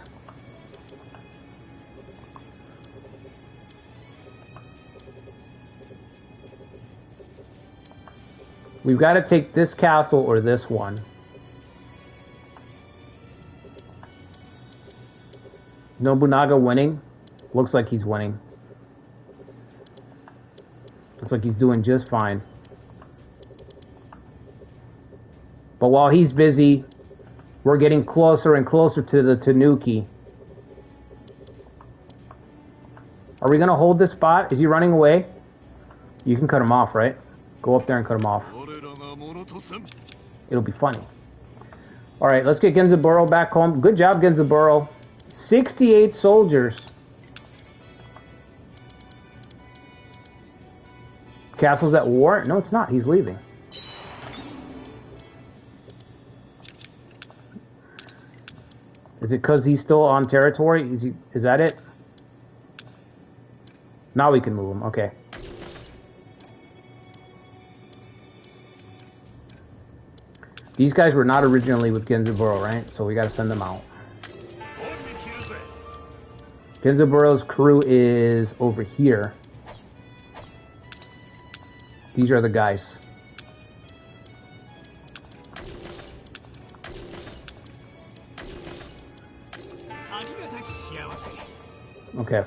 S1: We've got to take this castle or this one. Nobunaga winning? Looks like he's winning. Looks like he's doing just fine. But while he's busy, we're getting closer and closer to the Tanuki. Are we going to hold this spot? Is he running away? You can cut him off, right? Go up there and cut him off. It'll be funny. Alright, let's get Genzaburo back home. Good job, Genzaburo. 68 soldiers. Castle's at war? No, it's not. He's leaving. Is it because he's still on territory? Is that it? Now we can move him. Okay. These guys were not originally with Genzaburo, right? So we got to send them out. Genzaburo's crew is over here. These are the guys. Okay.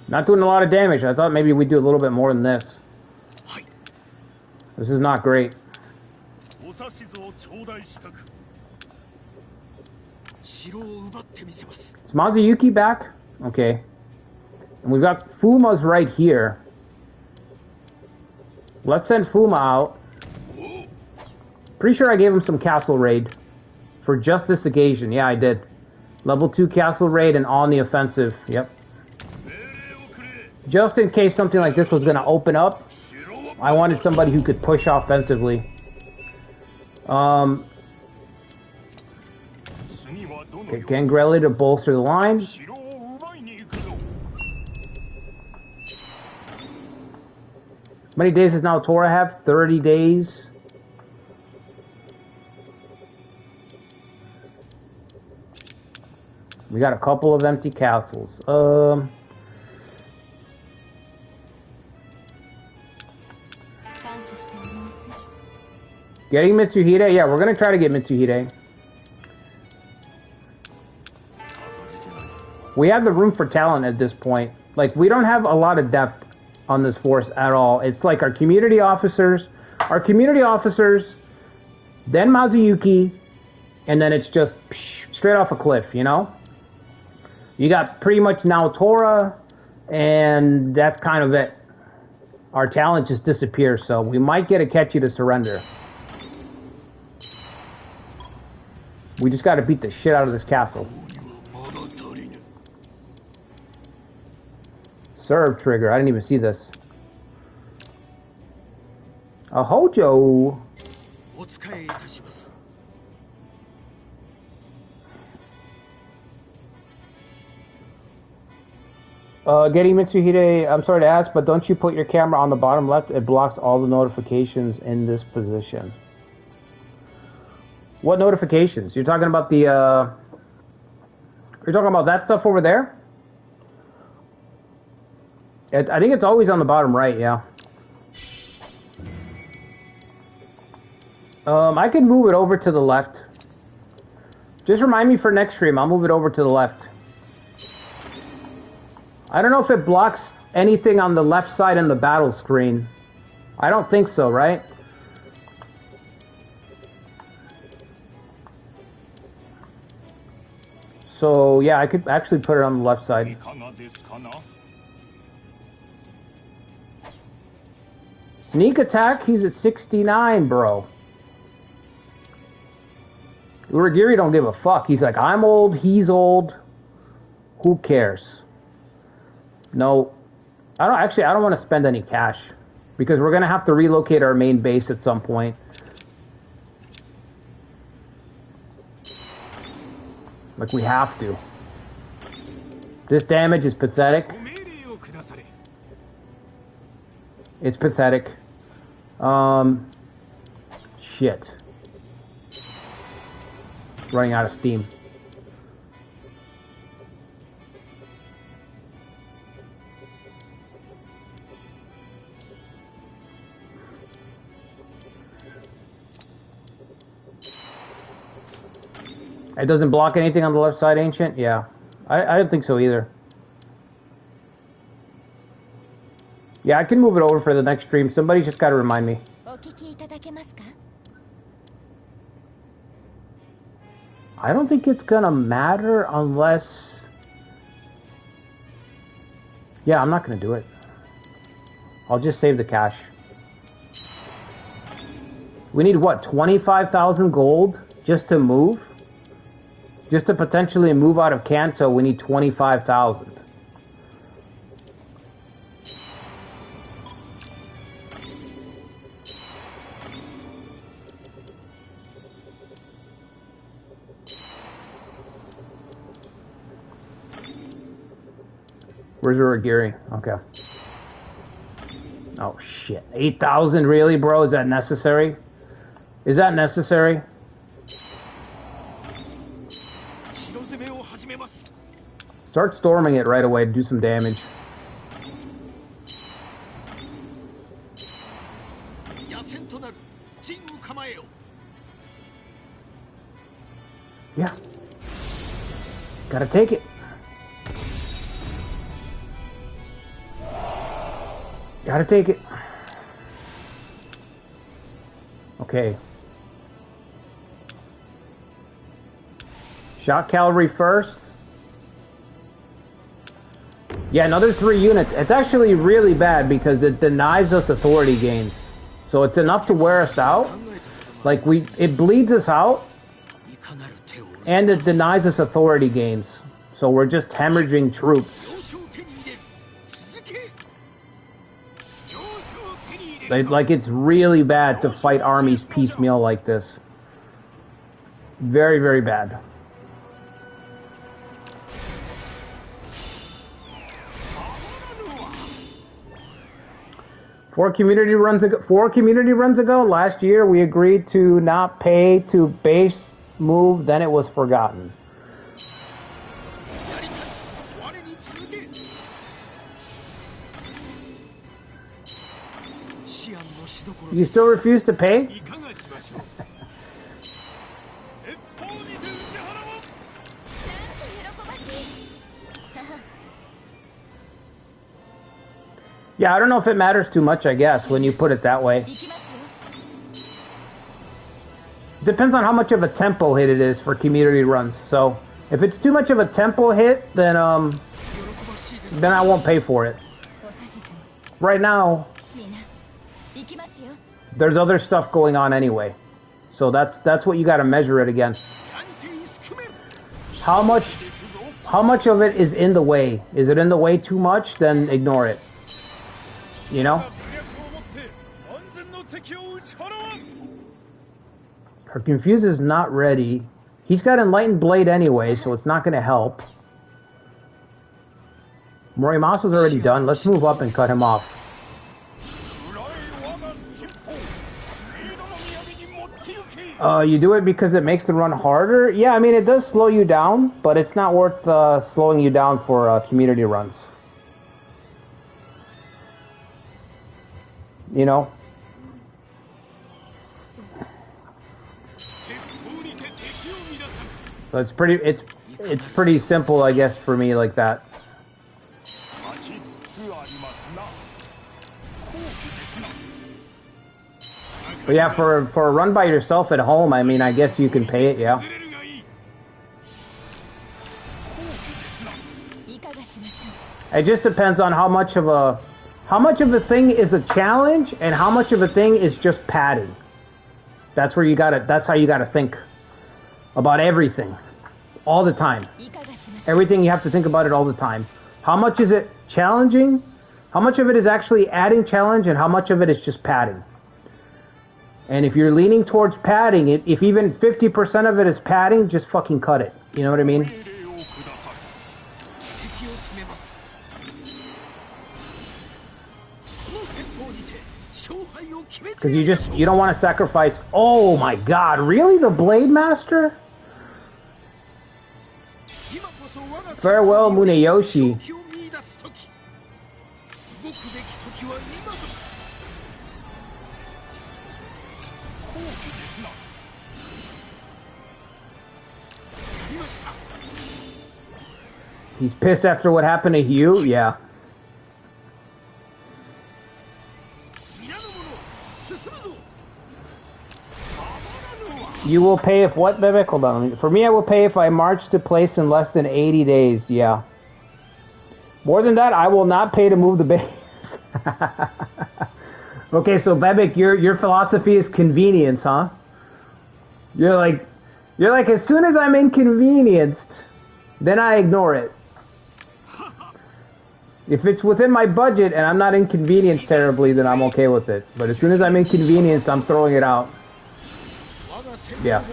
S1: Not doing a lot of damage. I thought maybe we'd do a little bit more than this. This is not great. Is Mazuyuki back? Okay. And we've got Fuma's right here. Let's send Fuma out. Pretty sure I gave him some castle raid for just this occasion. Yeah, I did. Level 2 castle raid and on the offensive. Yep. Just in case something like this was going to open up, I wanted somebody who could push offensively. Get Gangrelli to bolster the line. many days does now Torah have? 30 days. We got a couple of empty castles. Getting Mitsuhide? Yeah, we're gonna try to get Mitsuhide. We have the room for talent at this point. Like, we don't have a lot of depth on this force at all. It's like our community officers, then Mazuyuki, and then it's just straight off a cliff, you know? You got pretty much now Torah, and that's kind of it. Our talent just disappears, so we might get Akechi to surrender. We just gotta beat the shit out of this castle. Serve trigger. I didn't even see this. A Hojo. Getting Mitsuhide, I'm sorry to ask, but don't you put your camera on the bottom left? It blocks all the notifications in this position. What notifications? You're talking about the, you're talking about that stuff over there? I think it's always on the bottom right, yeah. I can move it over to the left. Just remind me for next stream, I'll move it over to the left. I don't know if it blocks anything on the left side in the battle screen. I don't think so, right? So, yeah, I could actually put it on the left side. Sneak attack, he's at 69, bro. Uragiri don't give a fuck. He's like, I'm old, he's old. Who cares? No, I don't want to spend any cash because we're gonna have to relocate our main base at some point. Like, we have to. This damage is pathetic. It's pathetic. Shit. Running out of steam. It doesn't block anything on the left side, Ancient? Yeah. I don't think so either. Yeah, I can move it over for the next stream. Somebody just gotta remind me. I don't think it's gonna matter unless... Yeah, I'm not gonna do it. I'll just save the cash. We need, what, 25,000 gold just to move? Just to potentially move out of Kanto, we need 25,000. Where's Uragiri? Okay. Oh, shit. 8,000? Really, bro? Is that necessary? Is that necessary? Start storming it right away to do some damage. Yeah. Gotta take it. Gotta take it. Okay. Shock cavalry first. Yeah, another 3 units. It's actually really bad because it denies us authority gains. So it's enough to wear us out. Like, it bleeds us out. And it denies us authority gains. So we're just hemorrhaging troops. Like, it's really bad to fight armies piecemeal like this. Very, very bad. Four community runs ago, last year, we agreed to not pay to base move, then it was forgotten. You still refuse to pay? Yeah, I don't know if it matters too much, I guess, when you put it that way. Depends on how much of a tempo hit it is for community runs. So, if it's too much of a tempo hit, then I won't pay for it. Right now, there's other stuff going on anyway. So that's what you got to measure it against. How much of it is in the way? Is it in the way too much? Then ignore it. You know? Her Confuse is not ready. He's got Enlightened Blade anyway, so it's not going to help. Morimasa's already done. Let's move up and cut him off. You do it because it makes the run harder? Yeah, I mean, it does slow you down, but it's not worth slowing you down for community runs. You know? So it's pretty simple, I guess, for me like that. But yeah, for a run by yourself at home, I mean, I guess you can pay it, yeah. It just depends on how much of a thing is a challenge and how much of a thing is just padding. That's how you gotta think about everything. All the time. Everything, you have to think about it all the time. How much is it challenging? How much of it is actually adding challenge and how much of it is just padding? And if you're leaning towards padding, if even 50% of it is padding, just fucking cut it. You know what I mean? Because you don't want to sacrifice. Oh my god, really? The Blade Master? Farewell, Muneyoshi. He's pissed after what happened to Hugh? Yeah. You will pay if what, Bebek? Hold on. For me, I will pay if I march to place in less than 80 days. Yeah. More than that, I will not pay to move the base. Okay, so Bebek, your philosophy is convenience, huh? You're like, as soon as I'm inconvenienced, then I ignore it. If it's within my budget and I'm not inconvenienced terribly, then I'm okay with it. But as soon as I'm inconvenienced, I'm throwing it out. Yeah.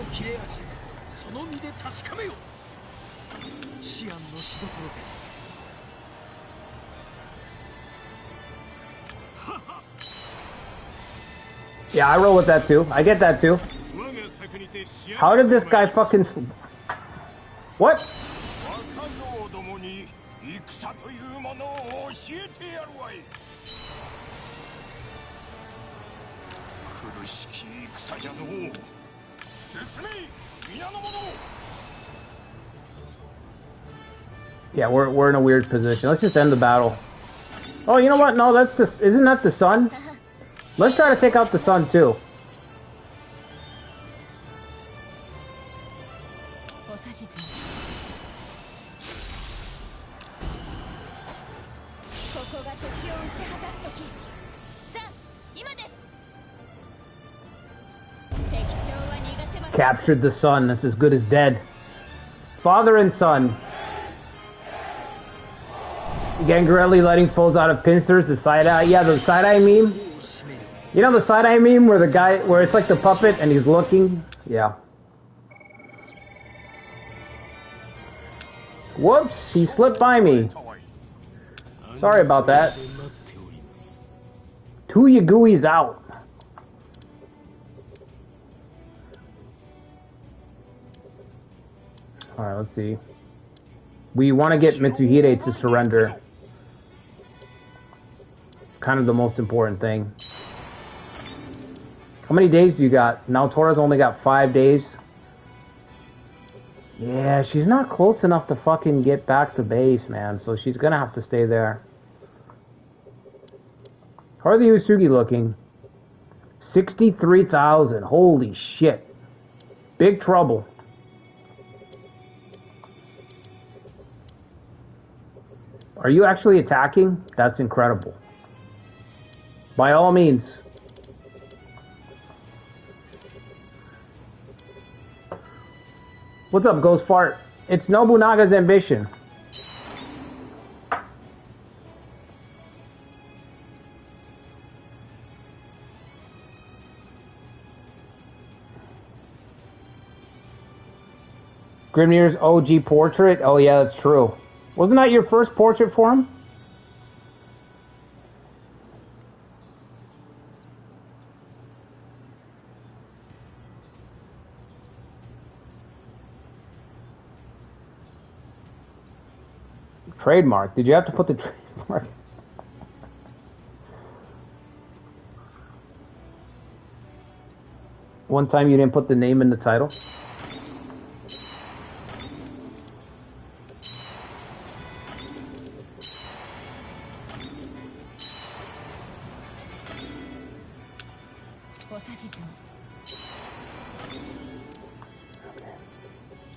S1: Yeah, I roll with that too. I get that too. How did this guy fucking... What? Yeah, we're in a weird position. Let's just end the battle. Oh, you know what? No, that's the... Isn't that the sun? Let's try to take out the sun too. Captured the sun. That's as good as dead. Father and son. Gangrelli letting foes out of pincers. The side eye. Yeah, the side eye meme. You know the side eye meme where the guy, where it's like the puppet and he's looking? Yeah. Whoops, he slipped by me. Sorry about that. 2 Yaguis out. Alright, let's see. We want to get Mitsuhide to surrender. Kind of the most important thing. How many days do you got? Now Tora's only got 5 days. Yeah, she's not close enough to fucking get back to base, man. So she's gonna have to stay there. How are the Usugi looking? 63,000. Holy shit. Big trouble. Are you actually attacking? That's incredible. By all means. What's up, Ghost Fart? It's Nobunaga's ambition. Grimnir's OG portrait? Oh yeah, that's true. Wasn't that your first portrait for him? Trademark. Did you have to put the trademark? One time you didn't put the name in the title?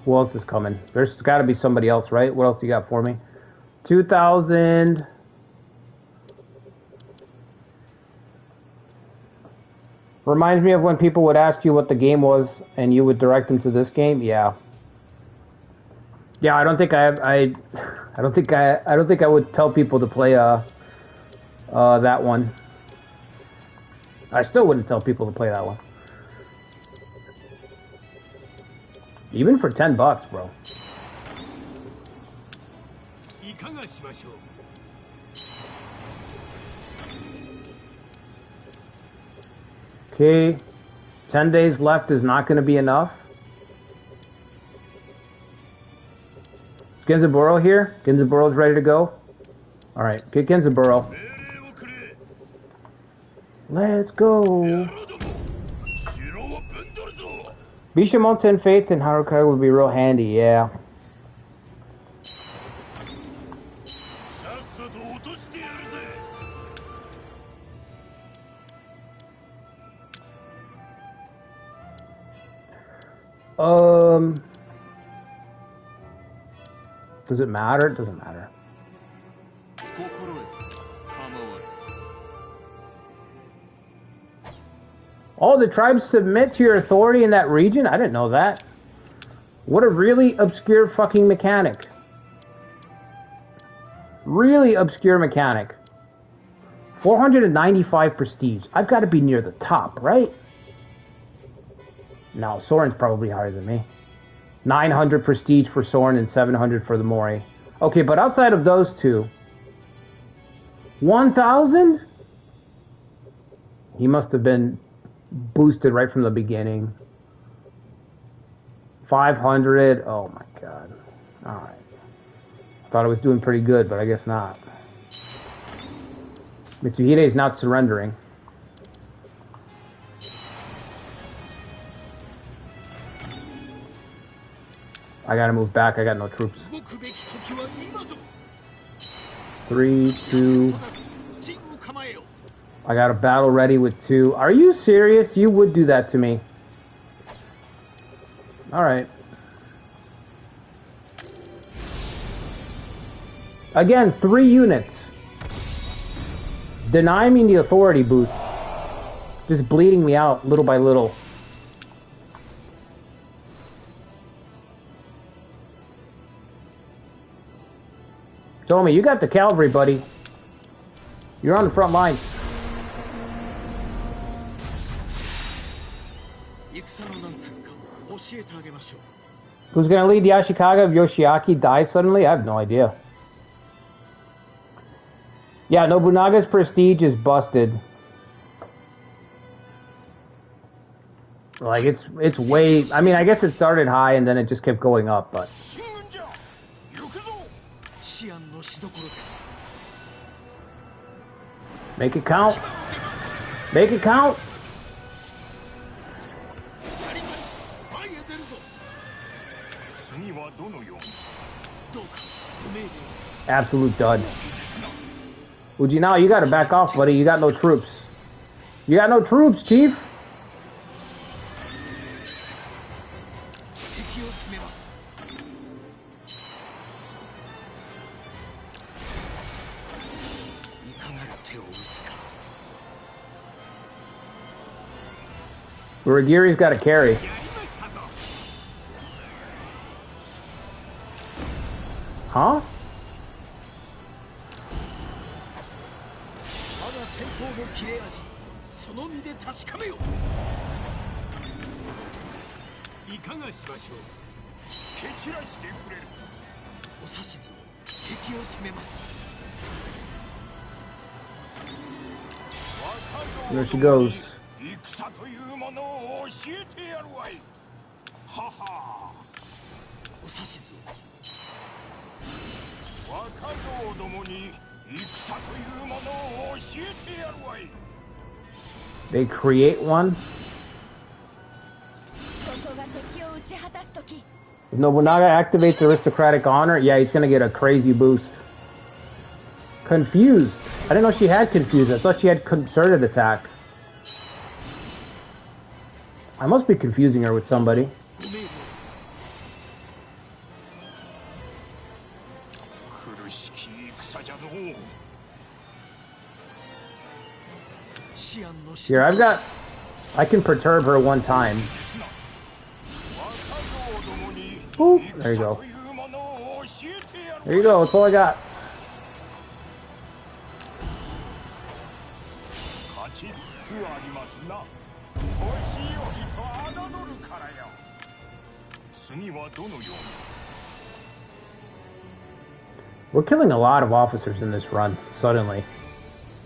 S1: Who else is coming? There's got to be somebody else, right? What else you got for me? 2,000. Reminds me of when people would ask you what the game was, and you would direct them to this game. Yeah. Yeah, I don't think I don't think I would tell people to play that one. I still wouldn't tell people to play that one. Even for $10, bro. Okay, 10 days left is not going to be enough. Is Genzaburo here? Genzaburo's ready to go? Alright, get Genzaburo. Let's go. Bishamonte and Faith and Harukai would be real handy, yeah. Does it matter? It doesn't matter. Oh, the tribes submit to your authority in that region? I didn't know that. What a really obscure fucking mechanic. Really obscure mechanic. 495 prestige. I've got to be near the top, right? No, Soren's probably higher than me. 900 prestige for Soren and 700 for the Mori. Okay, but outside of those two... 1,000? He must have been boosted right from the beginning. 500. Oh my god. Alright. Thought I was doing pretty good, but I guess not. Mitsuhide is not surrendering. I gotta move back, I got no troops. 3, 2... I got a battle ready with 2. Are you serious? You would do that to me. Alright. Again, 3 units. Deny me the authority boost. Just bleeding me out little by little. Told me, you got the cavalry, buddy. You're on the front line. Who's gonna lead the Ashikaga if Yoshiaki dies suddenly? I have no idea. Yeah, Nobunaga's prestige is busted. Like it's way. I mean, I guess it started high and then it just kept going up, but. Make it count. Make it count. Absolute dud. Ujinao, you gotta back off, buddy. You got no troops. You got no troops, Chief. Uragiri's got to carry. Huh? There she goes. They create one. If Nobunaga activates aristocratic honor, yeah, he's gonna get a crazy boost. Confused. I didn't know she had confused. I thought she had concerted attack. I must be confusing her with somebody. Here, I can perturb her one time. Ooh, there you go. There you go, that's all I got. We're killing a lot of officers in this run, suddenly.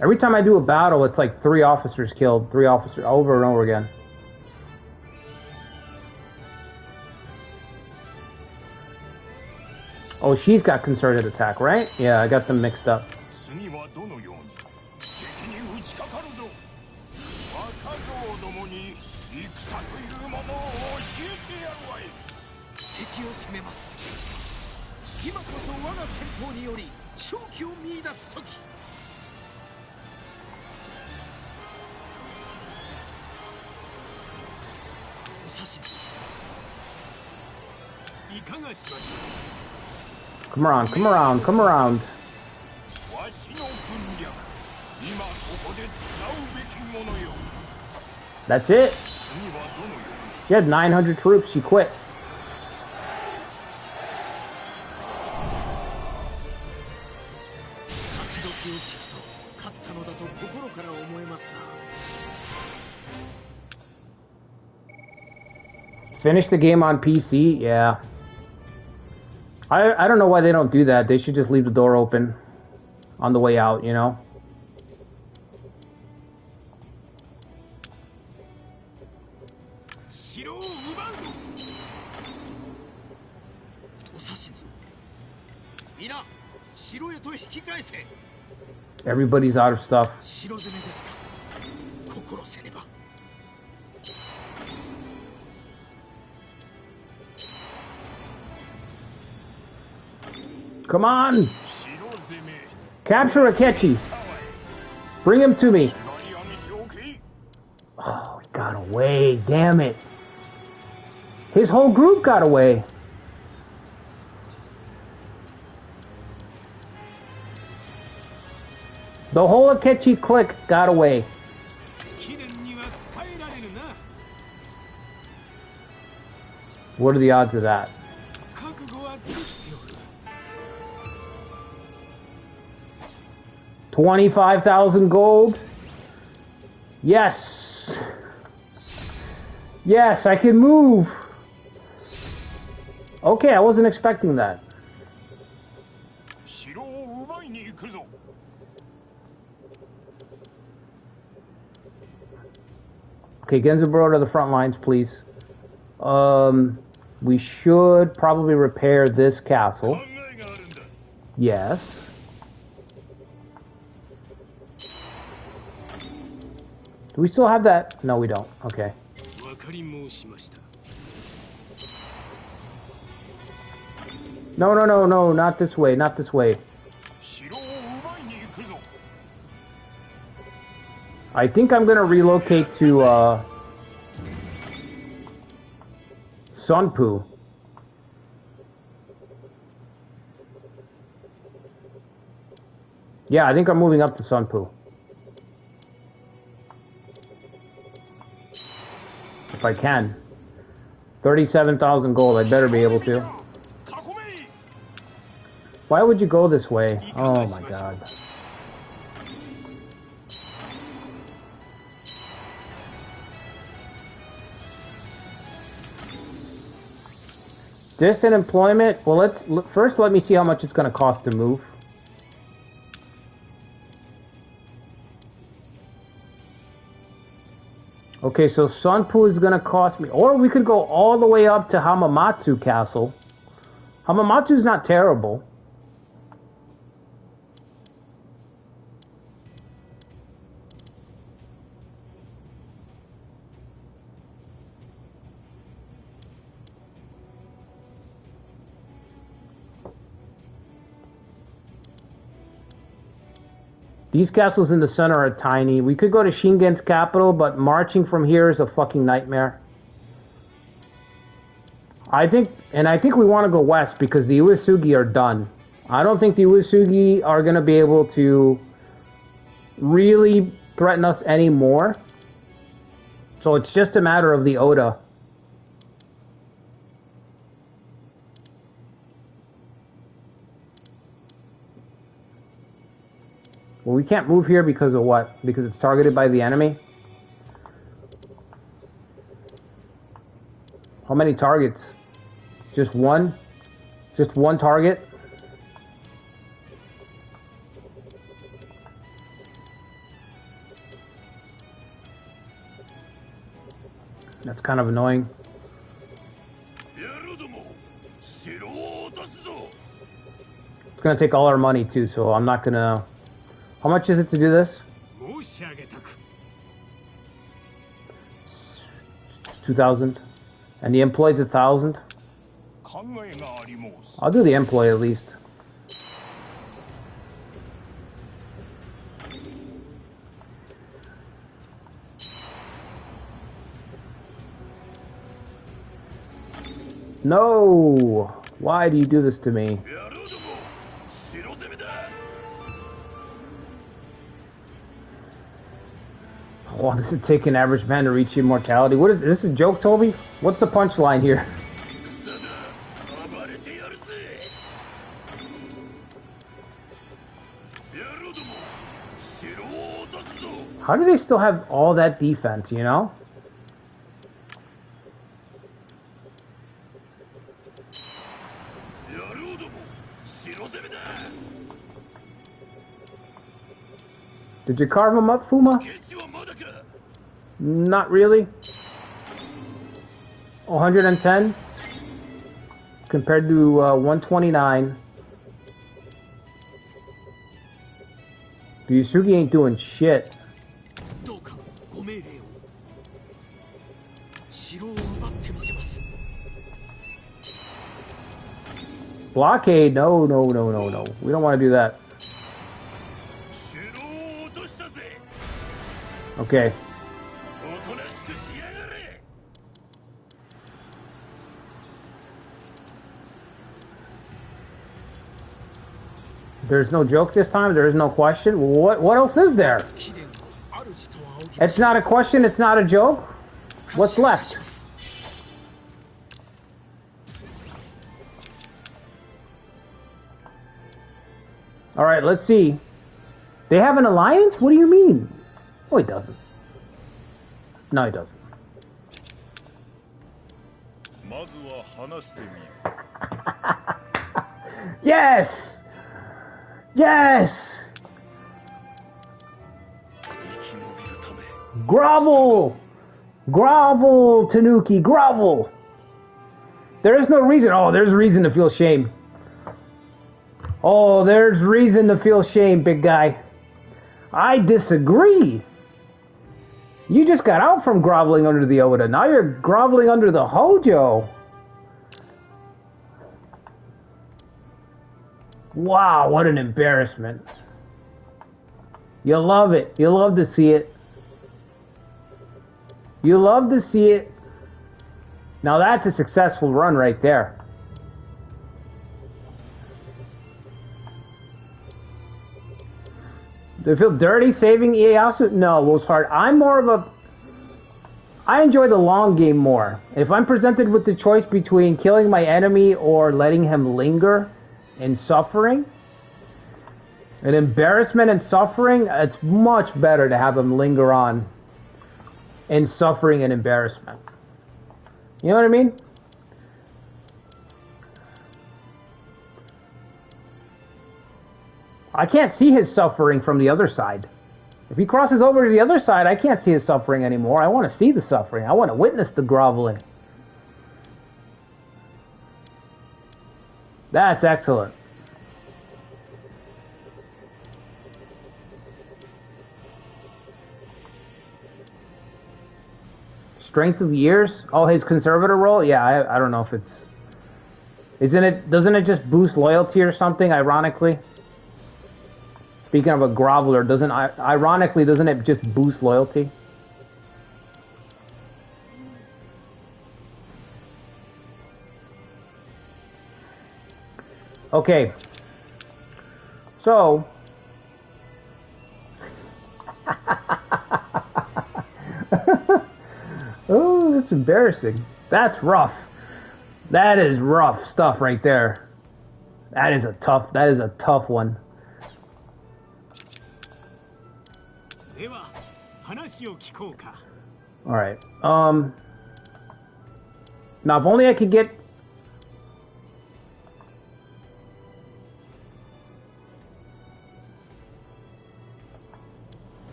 S1: Every time I do a battle, it's like 3 officers killed, 3 officers, over and over again. Oh, she's got concerted attack, right? Yeah, I got them mixed up. Come around, come around, come around. That's it. She had 900 troops, she quit. Finish the game on PC? Yeah. I don't know why they don't do that. They should just leave the door open on the way out, you know? Everybody's out of stuff. Come on! Capture Akechi! Bring him to me! Oh, he got away, damn it! His whole group got away! The whole Akechi clique got away. What are the odds of that? $25,000 gold. Yes. Yes, I can move. Okay, I wasn't expecting that. Okay, Genzaburo to the front lines, please. We should probably repair this castle. Yes. Do we still have that? No, we don't. Okay. No, no, no, no, not this way, not this way. I think I'm gonna relocate to, Sunpu. Yeah, I think I'm moving up to Sunpu. If I can. 37,000 gold, I better be able to. Why would you go this way? Oh my god. Distant employment. Well, first let me see how much it's going to cost to move. Okay, so Sunpu is going to cost me, or we could go all the way up to Hamamatsu Castle. Hamamatsu's not terrible. These castles in the center are tiny. We could go to Shingen's capital, but marching from here is a fucking nightmare. I think we want to go west because the Uesugi are done. I don't think the Uesugi are going to be able to really threaten us anymore. So it's just a matter of the Oda. Well, we can't move here because of what? Because it's targeted by the enemy? How many targets? Just one? Just one target? That's kind of annoying. It's gonna take all our money too, so I'm not gonna... How much is it to do this? 2,000. And the employee's 1,000. I'll do the employee at least. No! Why do you do this to me? Why does it take an average man to reach immortality? What is this? A joke, Toby? What's the punchline here? How do they still have all that defense, you know? Did you carve him up, Fuma? Not really. 110 compared to 129. The Yusugi ain't doing shit. Blockade? No, no, no, no, no. We don't want to do that. Okay. There's no joke this time? There is no question? What else is there? It's not a question, it's not a joke? What's left? Alright, let's see. They have an alliance? What do you mean? Oh, he doesn't. No, he doesn't. Yes! Yes! Grovel! Grovel, Tanuki, grovel. There is no reason. Oh, there's reason to feel shame. Oh, there's reason to feel shame, big guy. I disagree. You just got out from groveling under the Oda. Now you're groveling under the Hojo. Wow, what an embarrassment. You love it. You love to see it. You love to see it. Now that's a successful run right there. Do you feel dirty saving Ieyasu? No, most part. I'm more of a... I enjoy the long game more. If I'm presented with the choice between killing my enemy or letting him linger in suffering, an embarrassment and suffering, it's much better to have him linger on in suffering and embarrassment. You know what I mean? I can't see his suffering from the other side. If he crosses over to the other side, I can't see his suffering anymore. I want to see the suffering. I want to witness the groveling. That's excellent. Strength of years? Oh, his conservator role? Yeah, I don't know if it's... Doesn't it just boost loyalty or something, ironically? Speaking of a groveler, ironically, doesn't it just boost loyalty? Okay. So... Oh, that's embarrassing. That's rough. That is rough stuff right there. That is a tough one. Alright. Now if only I could get...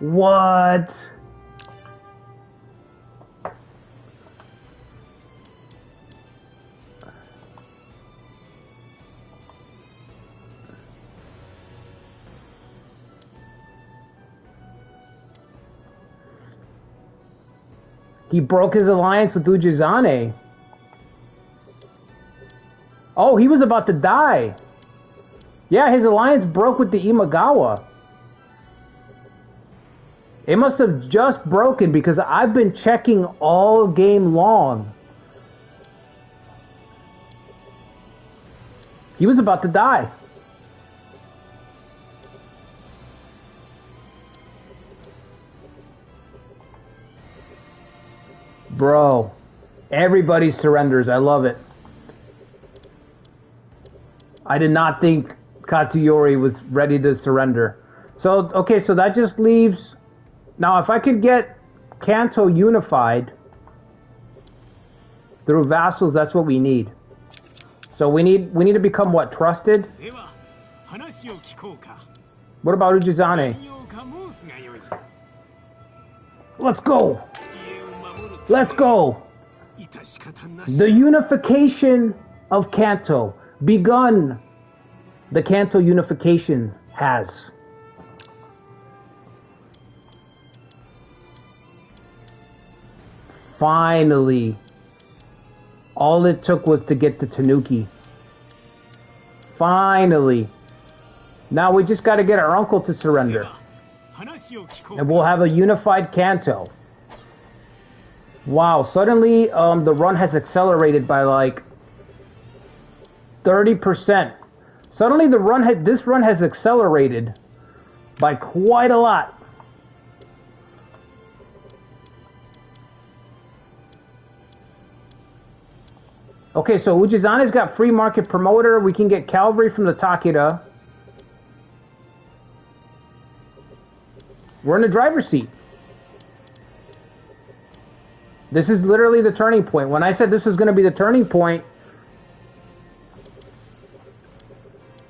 S1: What? He broke his alliance with Ujizane. Oh, he was about to die. Yeah, his alliance broke with the Imagawa. It must have just broken because I've been checking all game long. He was about to die. Bro, everybody surrenders. I love it. I did not think Katsuyori was ready to surrender. So, okay, so that just leaves... Now, if I could get Kanto unified through vassals, that's what we need. So we need to become what? Trusted? What about Ujizane? Let's go! Let's go! The unification of Kanto. Begun. The Kanto unification has. Finally. All it took was to get to Tanuki. Finally. Now we just got to get our uncle to surrender. And we'll have a unified Kanto. Wow, suddenly the run has accelerated by like 30%. Suddenly this run has accelerated by quite a lot. Okay, so Ujizane's got free market promoter. We can get cavalry from the Takeda. We're in the driver's seat. This is literally the turning point. When I said this was going to be the turning point,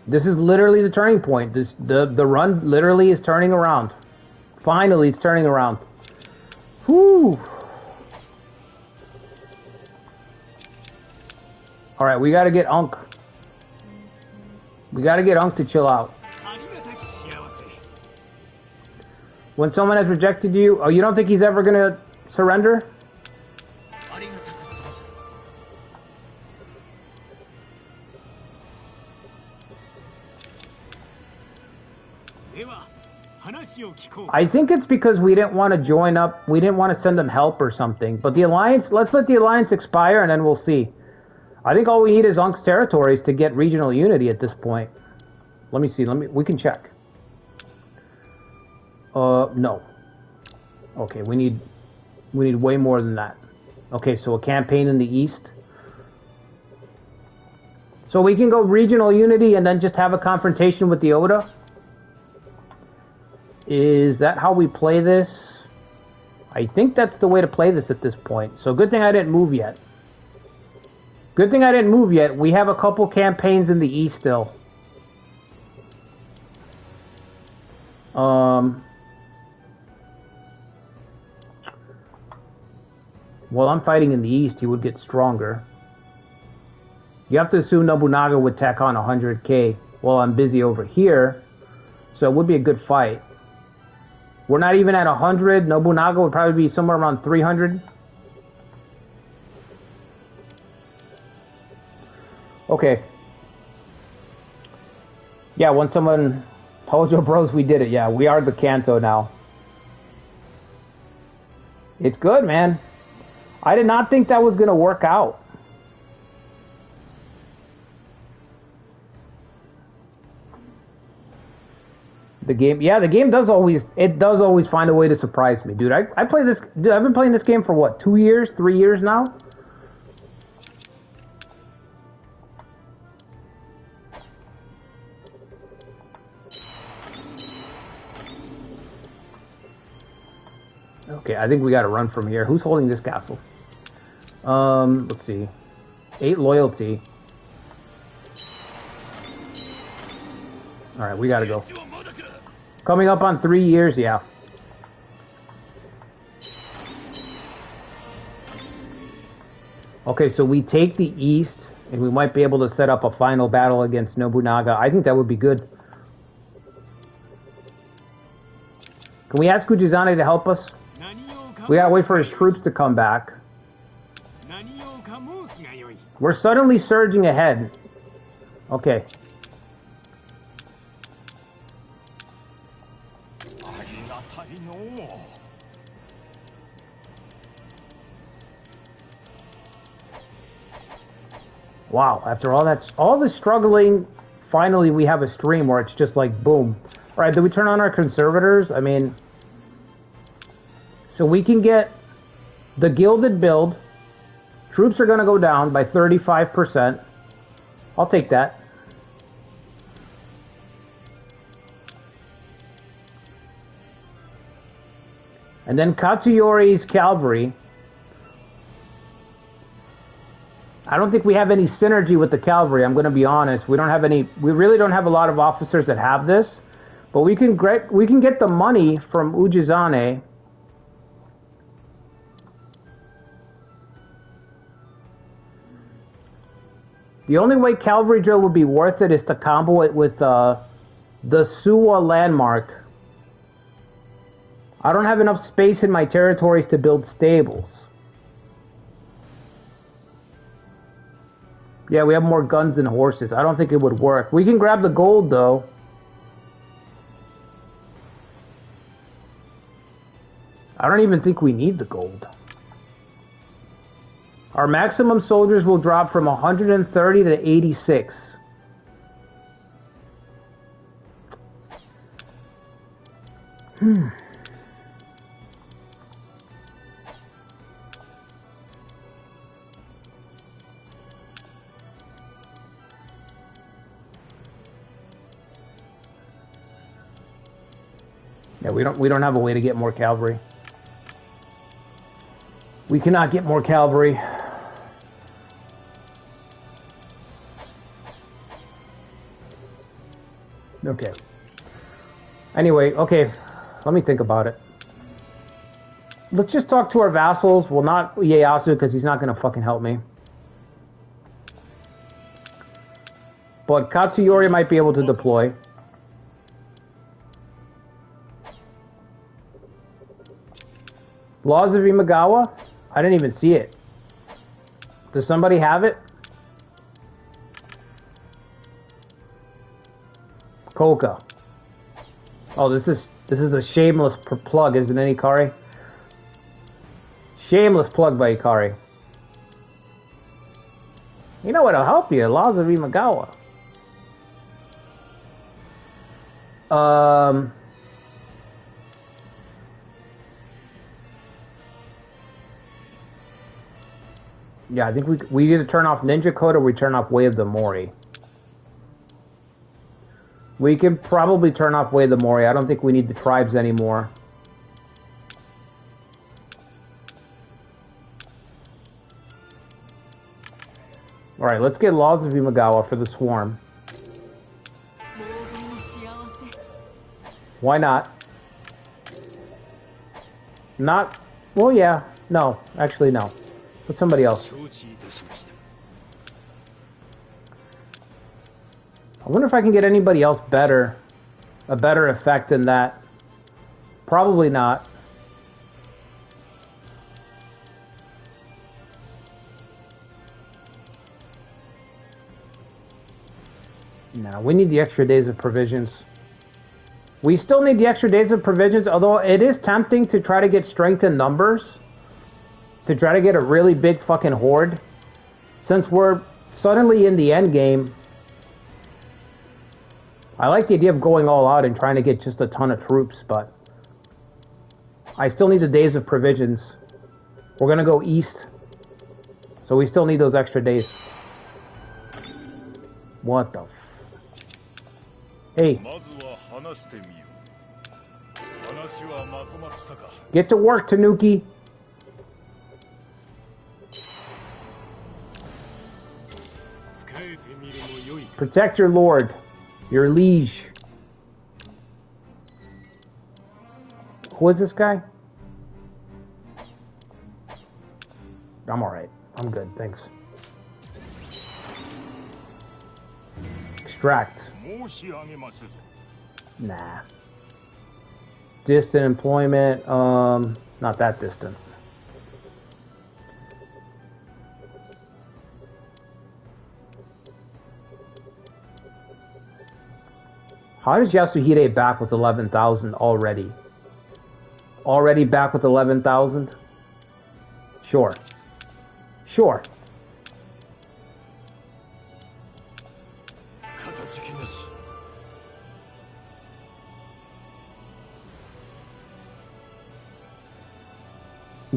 S1: this is literally the turning point. The run literally is turning around. Finally, it's turning around. Whew. All right, we got to get Unk. We got to get Unk to chill out. When someone has rejected you, oh, you don't think he's ever going to surrender? I think it's because we didn't want to join up. We didn't want to send them help or something. But the alliance, let's let the alliance expire and then we'll see. I think all we need is Unk's territories to get regional unity at this point. Let me see. We can check. No. Okay, we need way more than that. Okay, so a campaign in the east. So we can go regional unity and then just have a confrontation with the Oda? Is that how we play this? I think that's the way to play this at this point. So good thing I didn't move yet. Good thing I didn't move yet. We have a couple campaigns in the east still. While I'm fighting in the east, he would get stronger. You have to assume Nobunaga would tack on 100k while I'm busy over here. So it would be a good fight. We're not even at 100. Nobunaga would probably be somewhere around 300. Okay. Yeah, when someone... Hojo Bros, we did it. Yeah, we are the Kanto now. It's good, man. I did not think that was going to work out. The game, yeah, the game does always find a way to surprise me, dude. I play this, dude, I've been playing this game for what, 2 years, 3 years now? Okay, I think we got to run from here. Who's holding this castle? Let's see. 8 loyalty. All right, we got to go. Coming up on 3 years, yeah. Okay, so we take the east, and we might be able to set up a final battle against Nobunaga. I think that would be good. Can we ask Ujizane to help us? We gotta wait for his troops to come back. We're suddenly surging ahead. Okay. Wow, after all this struggling, finally we have a stream where it's just like boom. Alright, did we turn on our conservators? I mean, so we can get the gilded build. Troops are going to go down by 35%. I'll take that. And then Katsuyori's cavalry. I don't think we have any synergy with the cavalry, I'm going to be honest. We really don't have a lot of officers that have this. But we can get the money from Ujizane. The only way cavalry drill would be worth it is to combo it with the Suwa landmark. I don't have enough space in my territories to build stables. Yeah, we have more guns than horses. I don't think it would work. We can grab the gold, though. I don't even think we need the gold. Our maximum soldiers will drop from 130 to 86. Yeah, we don't have a way to get more cavalry. We cannot get more cavalry. Okay. Anyway, okay. Let me think about it. Let's just talk to our vassals. Well, not Ieyasu, because he's not going to fucking help me. But Katsuyori might be able to deploy. Laws of Imagawa? I didn't even see it. Does somebody have it? Koka. Oh, this is a shameless plug, isn't it, Ikari? Shameless plug by Ikari. You know what'll help you? Laws of Imagawa. Yeah, I think we either turn off Ninja Code or we turn off Way of the Mori. We can probably turn off Way of the Mori. I don't think we need the tribes anymore. Alright, let's get Laws of Imagawa for the Swarm. Why not? Not... Well, yeah. No. Actually, no. Put somebody else. I wonder if I can get anybody else better. A better effect than that. Probably not. No, we need the extra days of provisions. We still need the extra days of provisions, although it is tempting to try to get strength in numbers. To try to get a really big fucking horde. Since we're suddenly in the end game. I like the idea of going all out and trying to get just a ton of troops, but I still need the days of provisions. We're gonna go east. So we still need those extra days. What the f... Hey. Get to work, Tanuki. Protect your lord. Your liege. Who is this guy? I'm alright. I'm good, thanks. Extract. Nah. Distant employment, not that distant. How does Yasuhide back with 11,000 already? Already back with 11,000? Sure. Sure.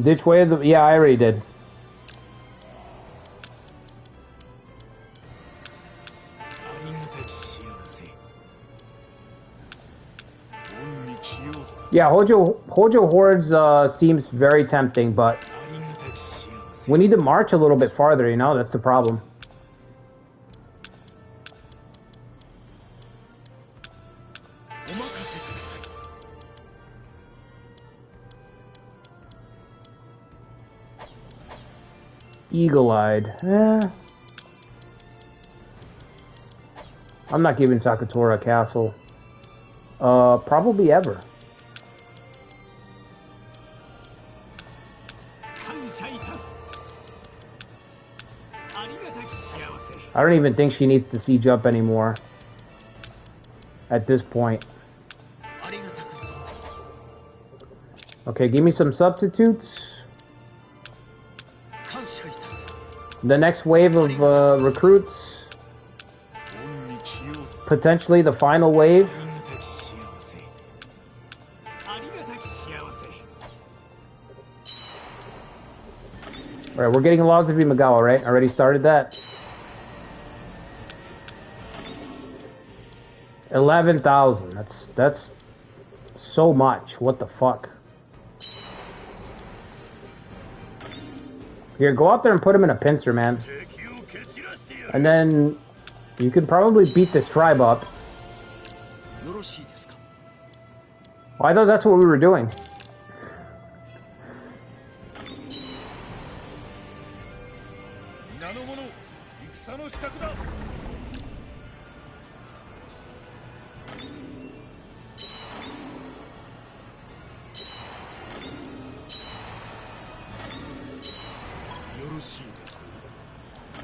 S1: Ditch way of the... Yeah, I already did. Yeah, Hojo Hordes seems very tempting, but we need to march a little bit farther, you know? That's the problem. Eagle-eyed. I'm not giving Sakatora a castle. Probably ever. I don't even think she needs to siege up anymore. At this point. Okay, give me some substitutes. The next wave of recruits. Potentially the final wave. Alright, we're getting Laws of Imagawa, right? Already started that. 11,000. That's so much. What the fuck? Here, go out there and put him in a pincer, man. And then you can probably beat this tribe up. Well, I thought that's what we were doing.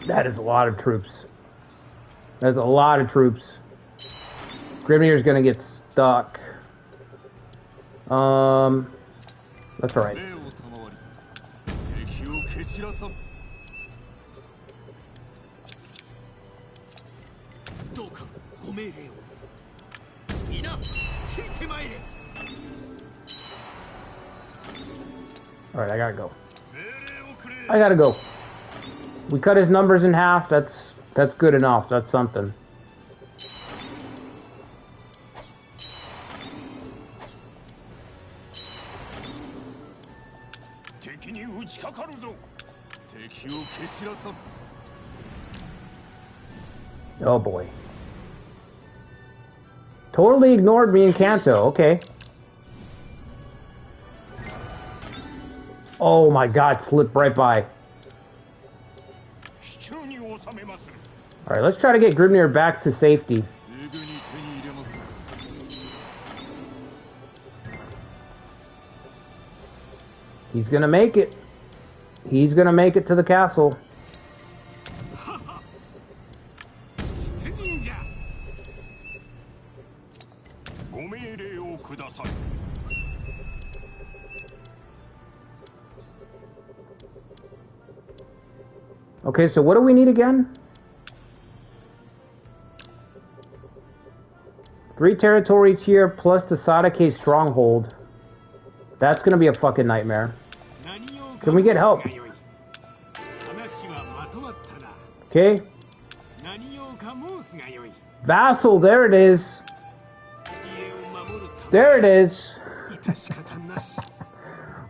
S1: That is a lot of troops. That's a lot of troops. Grimnir's gonna get stuck. That's alright. Alright, I gotta go. I gotta go. We cut his numbers in half. That's good enough. That's something. Oh boy. Totally ignored me in Kanto. Okay. Oh my god, slipped right by. Alright, let's try to get Grimnir back to safety. He's gonna make it. He's gonna make it to the castle. Okay, so what do we need again? 3 territories here plus the Sadake stronghold. That's gonna be a fucking nightmare. Can we get help? Okay. Vassal, there it is. There it is.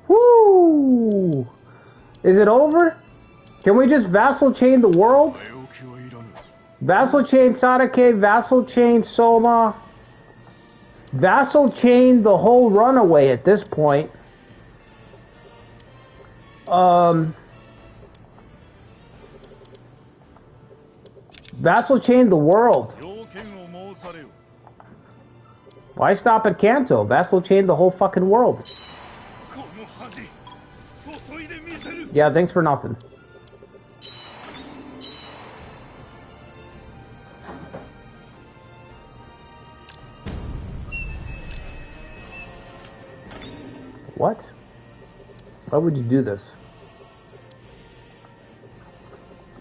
S1: Woo! Is it over? Can we just vassal chain the world? Vassal chain Sadake, vassal chain Soma. Vassal chain the whole runaway at this point. Vassal chain the world. Why stop at Kanto? Vassal chain the whole fucking world. Yeah, thanks for nothing. What? Why would you do this?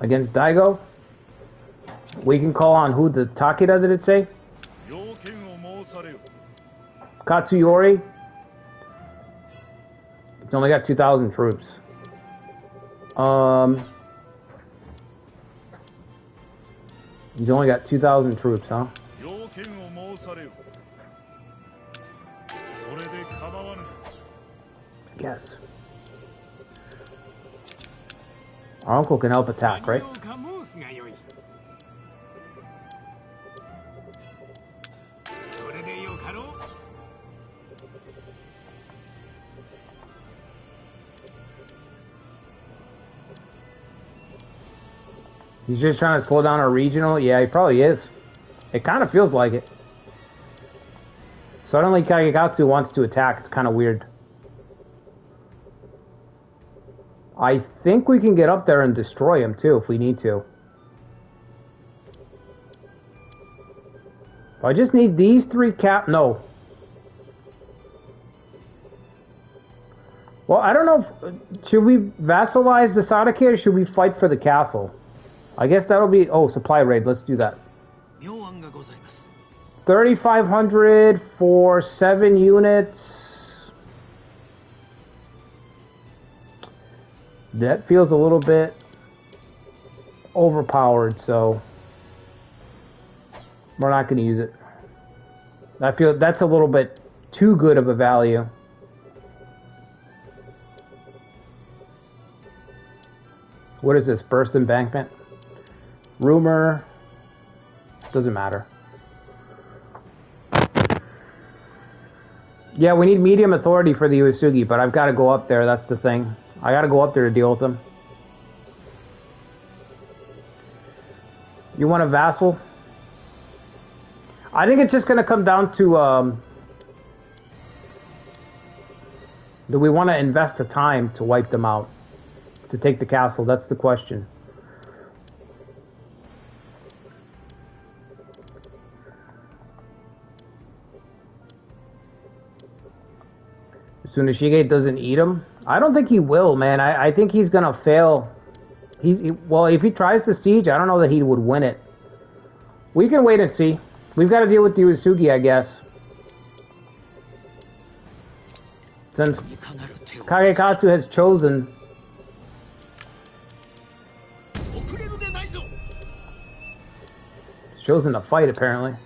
S1: Against Daigo? We can call on who? The Takeda, did it say? Katsuyori? He's only got 2,000 troops. He's only got 2,000 troops, huh? Yes. Our uncle can help attack, right? He's just trying to slow down our regional? Yeah, he probably is. It kind of feels like it. Suddenly Kaigatsu wants to attack. It's kind of weird. I think we can get up there and destroy him too if we need to. I just need these 3 no. Well, I don't know if, should we vassalize the Sadake or should we fight for the castle? I guess that'll be, oh, supply raid, let's do that. 3,500 for 7 units. That feels a little bit overpowered, so we're not going to use it. I feel that's a little bit too good of a value. What is this? Burst embankment? Rumor. Doesn't matter. Yeah, we need medium authority for the Uesugi, but I've got to go up there. That's the thing. I got to go up there to deal with them. You want a vassal? I think it's just going to come down to, do we want to invest the time to wipe them out? To take the castle? That's the question. Tsuneshige doesn't eat him? I don't think he will, man. I think he's going to fail. Well, if he tries to siege, I don't know that he would win it. We can wait and see. We've got to deal with the Uesugi, I guess. Since Kagekatsu has chosen... He's chosen to fight, apparently.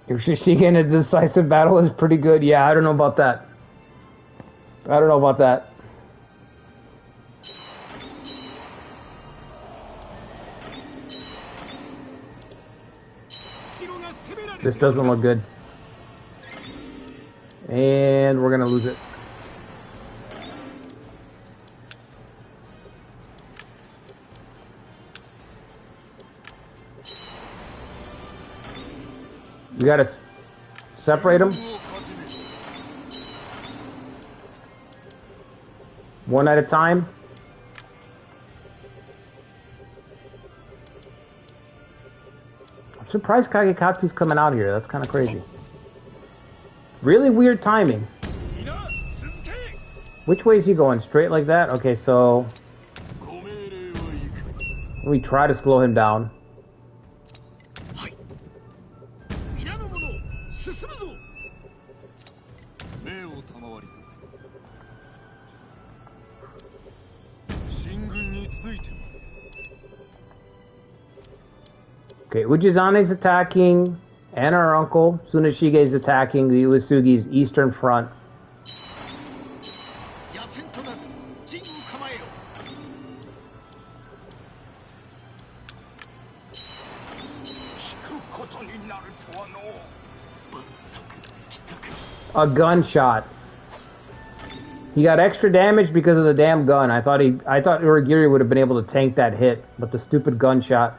S1: Uesugi in a decisive battle is pretty good. Yeah, I don't know about that. I don't know about that. This doesn't look good. And we're going to lose it. We gotta separate them. One at a time. I'm surprised Kagekatsu's coming out here. That's kind of crazy. Really weird timing. Which way is he going? Straight like that? Okay, so... we try to slow him down. Okay, Ujizane's attacking, and our uncle Tsuneshige's attacking the Uesugi's eastern front. A gunshot. He got extra damage because of the damn gun. I thought Uragiri would have been able to tank that hit, but the stupid gunshot.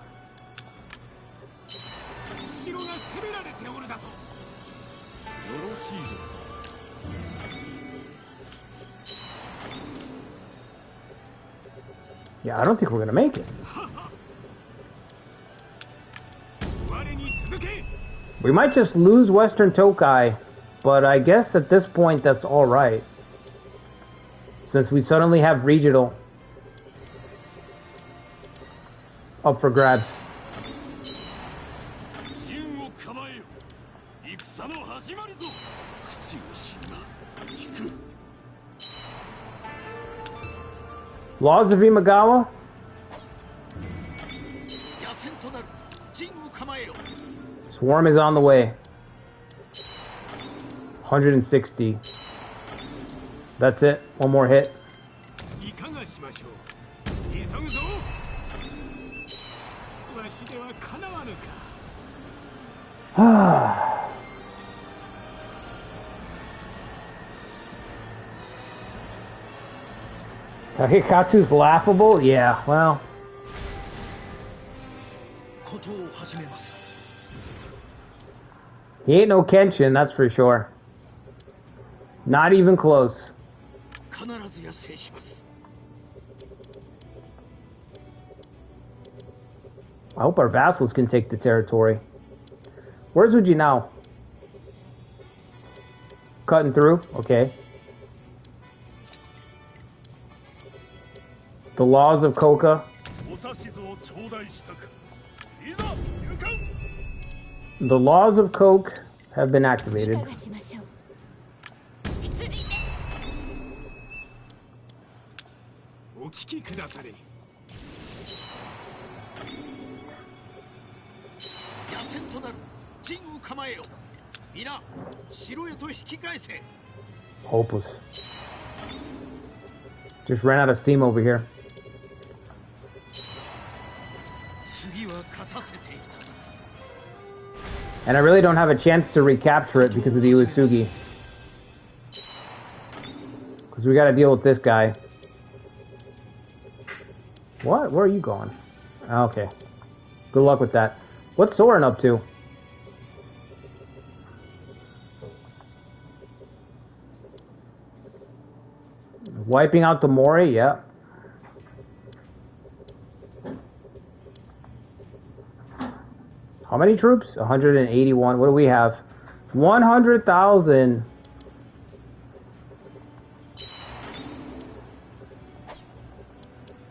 S1: Yeah, I don't think we're gonna make it. We might just lose Western Tokai, but I guess at this point that's alright. Since we suddenly have regional up for grabs. Laws of Imagawa? Swarm is on the way. 160. That's it. One more hit. Kagekatsu's laughable? Yeah, well. He ain't no Kenshin, that's for sure. Not even close. I hope our vassals can take the territory. Where's Uji now? Cutting through? Okay. The laws of Koka. The laws of Coke have been activated. Hopeless. Just ran out of steam over here. And I really don't have a chance to recapture it because of the Uesugi. Because we gotta deal with this guy. What? Where are you going? Okay. Good luck with that. What's Soren up to? Wiping out the Mori? Yeah. How many troops? 181. What do we have? 100,000.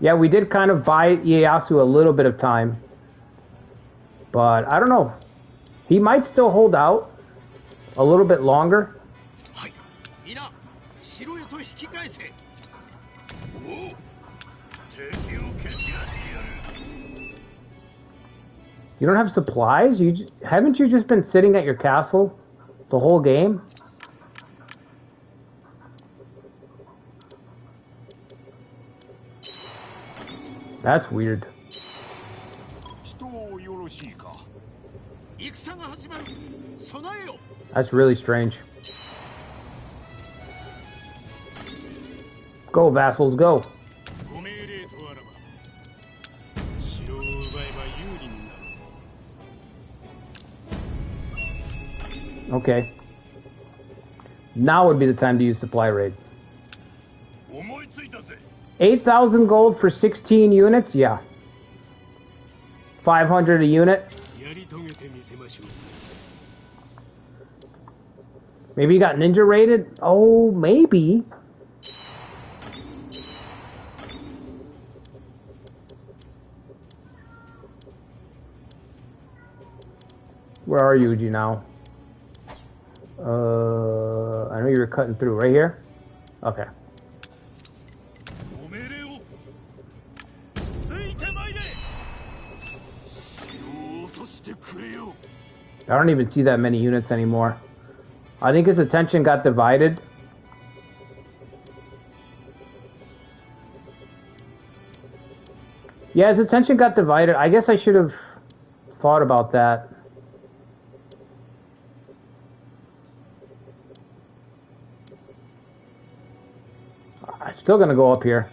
S1: Yeah, we did kind of buy Ieyasu a little bit of time. But I don't know. He might still hold out a little bit longer. You don't have supplies? Haven't you just been sitting at your castle the whole game? That's weird. That's really strange. Go, vassals, go. Okay. Now would be the time to use supply raid. 8,000 gold for 16 units? Yeah. 500 a unit. Maybe you got ninja raided? Oh, maybe. Where are you, Uji, now? I know you were cutting through. Right here? Okay. I don't even see that many units anymore. I think his attention got divided. Yeah, his attention got divided. I guess I should have thought about that. I'm still gonna go up here.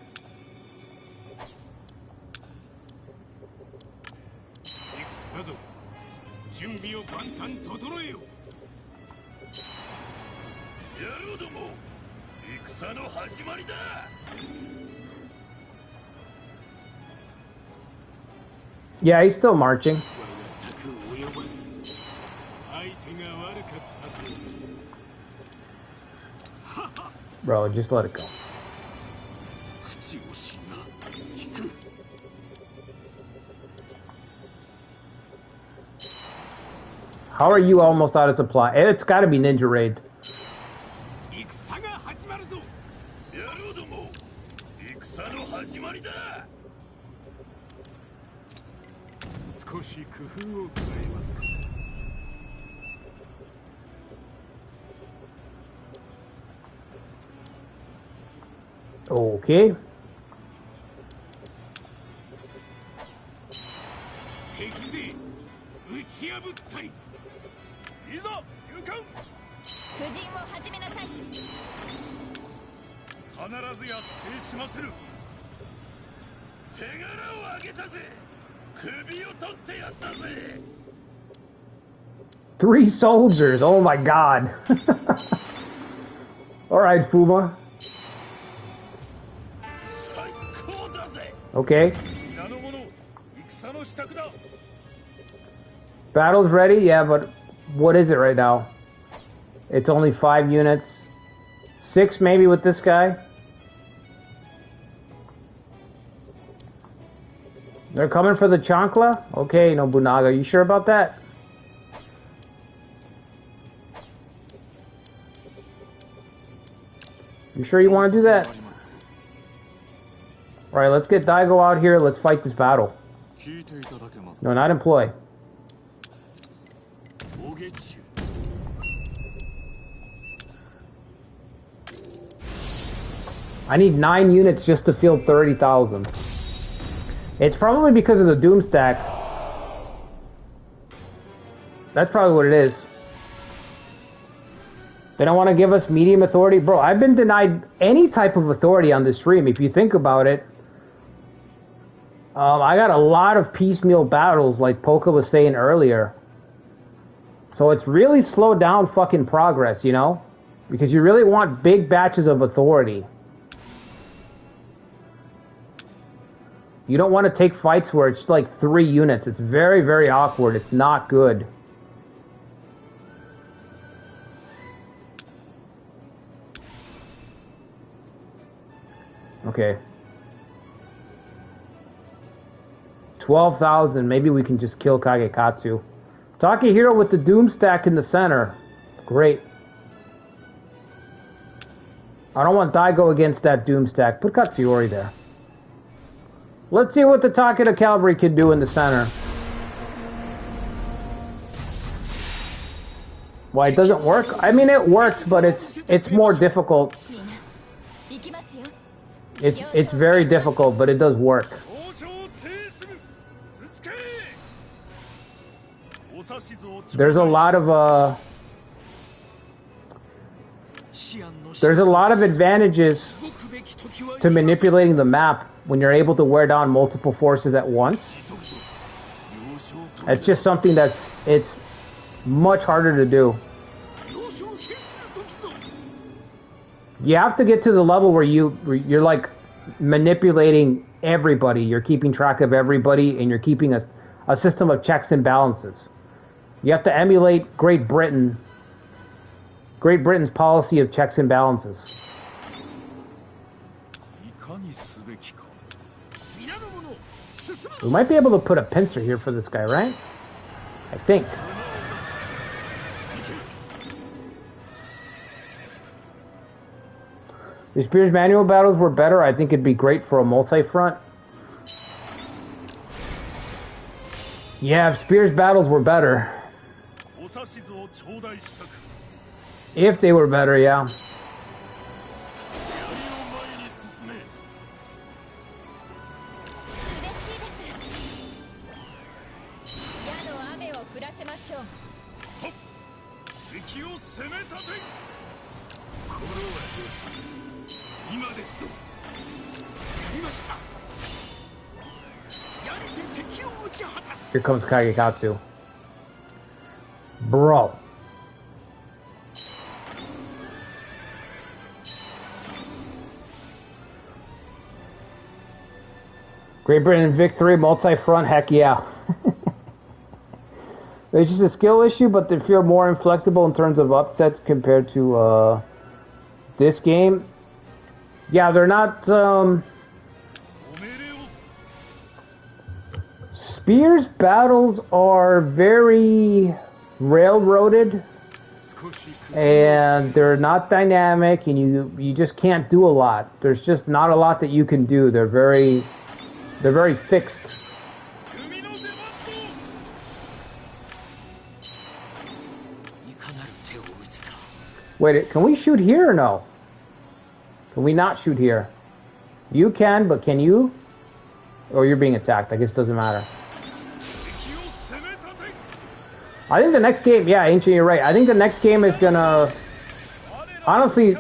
S1: Yeah, he's still marching. Bro, just let it go. How are you almost out of supply? It's got to be Ninja Raid. Okay. Three soldiers, oh my god. Alright, Fuma. Okay. Battle's ready? Yeah, but what is it right now? It's only 5 units. 6 maybe with this guy? They're coming for the chancla? Okay, Nobunaga, you sure about that? You sure you want to do that? Alright, let's get Daigo out here. Let's fight this battle. No, not employ. I need 9 units just to field 30,000. It's probably because of the Doom stack. That's probably what it is. They don't want to give us medium authority. Bro, I've been denied any type of authority on this stream, if you think about it. I got a lot of piecemeal battles, like Poka was saying earlier. So it's really slowed down fucking progress, you know? Because you really want big batches of authority. You don't want to take fights where it's like 3 units. It's very, very awkward. It's not good. Okay. 12,000. Maybe we can just kill Kagekatsu. Takahiro with the Doom stack in the center. Great. I don't want Daigo against that Doom stack. Put Katsuyori there. Let's see what the Takeda Cavalry can do in the center. Why, it doesn't work? I mean, it works, but it's more difficult. It's very difficult, but it does work. There's a lot of advantages to manipulating the map when you're able to wear down multiple forces at once. It's just something it's much harder to do. You have to get to the level where you're like manipulating everybody. You're keeping track of everybody, and you're keeping a system of checks and balances. You have to emulate Great Britain. Great Britain's policy of checks and balances. We might be able to put a pincer here for this guy, right? I think. If Spears manual battles were better, I think it'd be great for a multi-front. Yeah, if Spears battles were better. If they were better, yeah. Here comes Kagekatsu. Bro. Great Britain victory, multi-front, heck yeah. It's just a skill issue, but they feel more inflexible in terms of upsets compared to this game. Yeah, they're not... Spears battles are very railroaded, and they're not dynamic, and you just can't do a lot. There's just not a lot that you can do. They're very fixed. Wait, can we shoot here or no? Can we not shoot here? You can, but can you? Or you're being attacked. I guess it doesn't matter. I think the next game, yeah, Ancient, you're right. I think the next game is gonna... Honestly,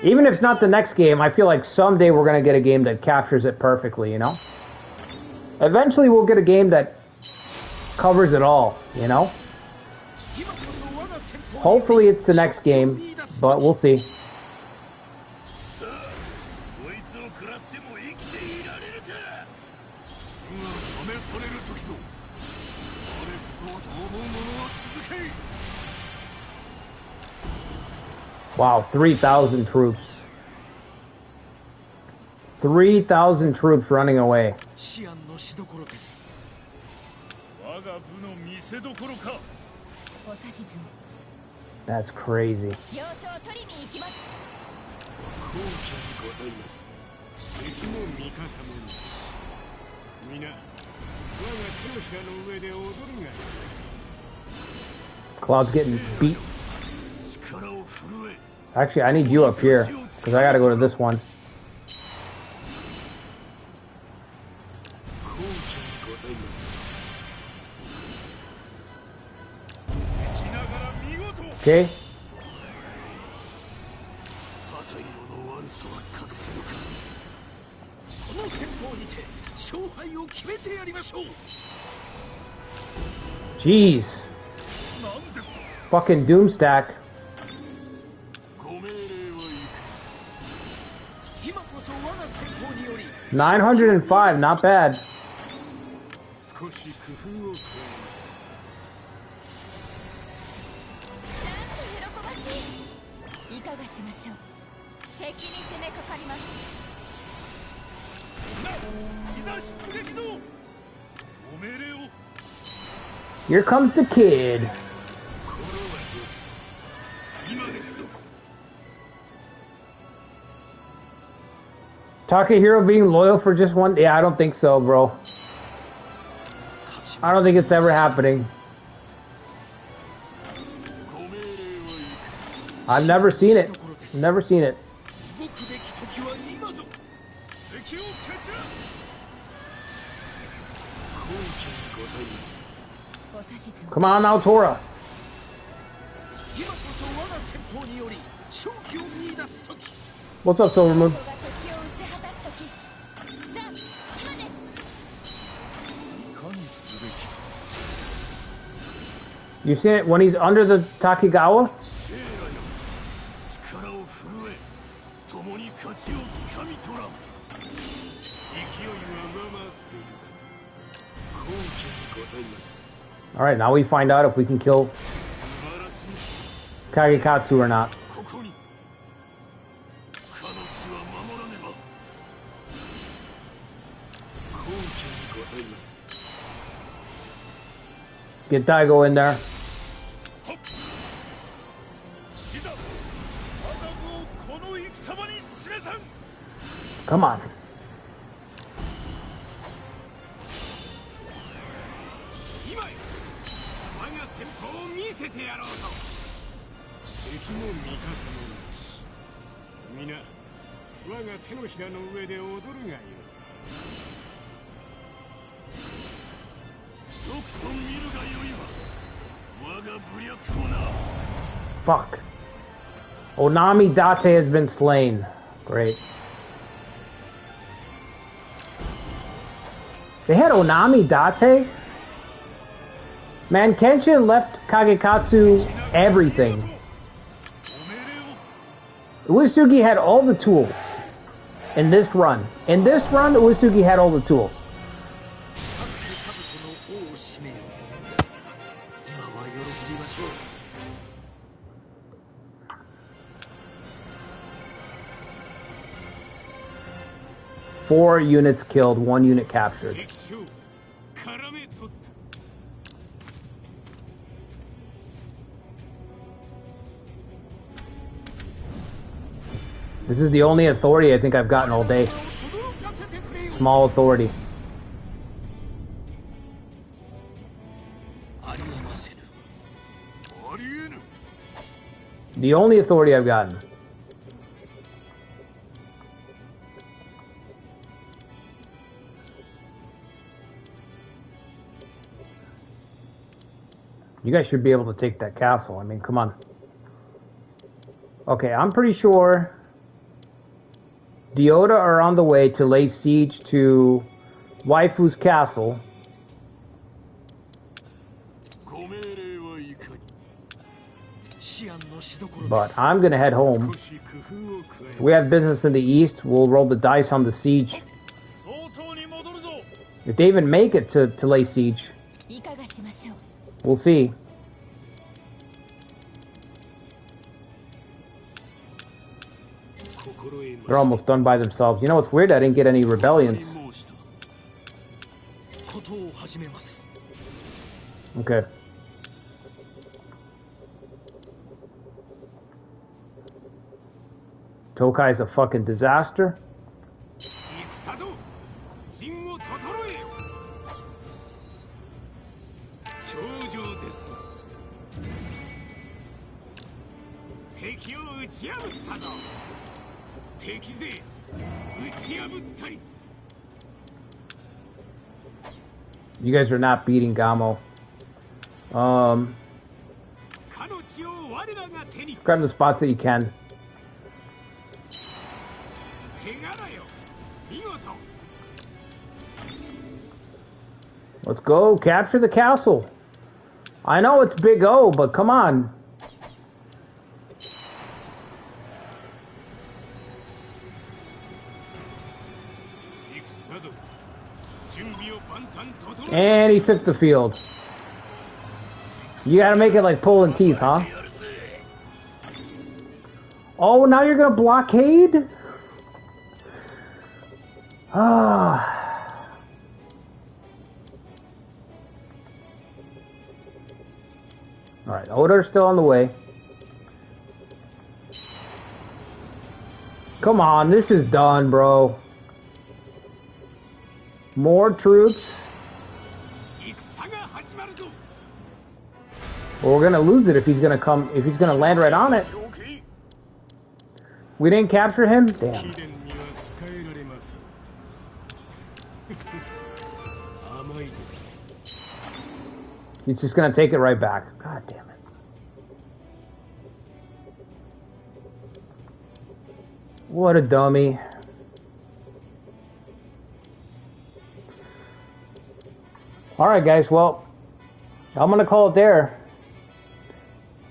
S1: even if it's not the next game, I feel like someday we're gonna get a game that captures it perfectly, you know? Eventually we'll get a game that covers it all, you know? Hopefully it's the next game, but we'll see. Wow, 3,000 troops. 3,000 troops running away. That's crazy. Cloud's getting beat. Actually, I need you up here, because I gotta go to this one. Okay. Jeez. Fucking Doomstack. 905, not bad. Here comes the kid. Takahiro being loyal for just one? Yeah, I don't think so, bro. I don't think it's ever happening. I've never seen it. Never seen it. Come on now, Tora. What's up, Silvermoon? You seen it when he's under the Takigawa? Alright, now we find out if we can kill Kagekatsu or not. Get Daigo in there. Come on. Fuck. Onami Date has been slain. Great. They had Onami Date? Man, Kenshin left Kagekatsu everything. Uesugi had all the tools in this run. In this run, Uesugi had all the tools. Four units killed, 1 unit captured. This is the only authority I think I've gotten all day. Small authority. The only authority I've gotten. You guys should be able to take that castle. I mean, come on. Okay, I'm pretty sure the Oda are on the way to lay siege to Waifu's castle. But I'm going to head home. If we have business in the east, we'll roll the dice on the siege. If they even make it to lay siege. We'll see. They're almost done by themselves. You know what's weird? I didn't get any rebellions. Okay. Tokai's a fucking disaster. You guys are not beating Gamo. Grab the spots that you can. Let's go, capture the castle. I know it's Big O, but come on. And he took the field. You gotta make it like pulling teeth, huh? Oh, now you're gonna blockade? Ah. Alright, Oda's still on the way. Come on, this is done, bro. More troops. Well, we're gonna lose it if he's gonna come, if he's gonna land right on it. We didn't capture him? Damn. He's just gonna take it right back. God damn it. What a dummy. Alright guys, well, I'm gonna call it there.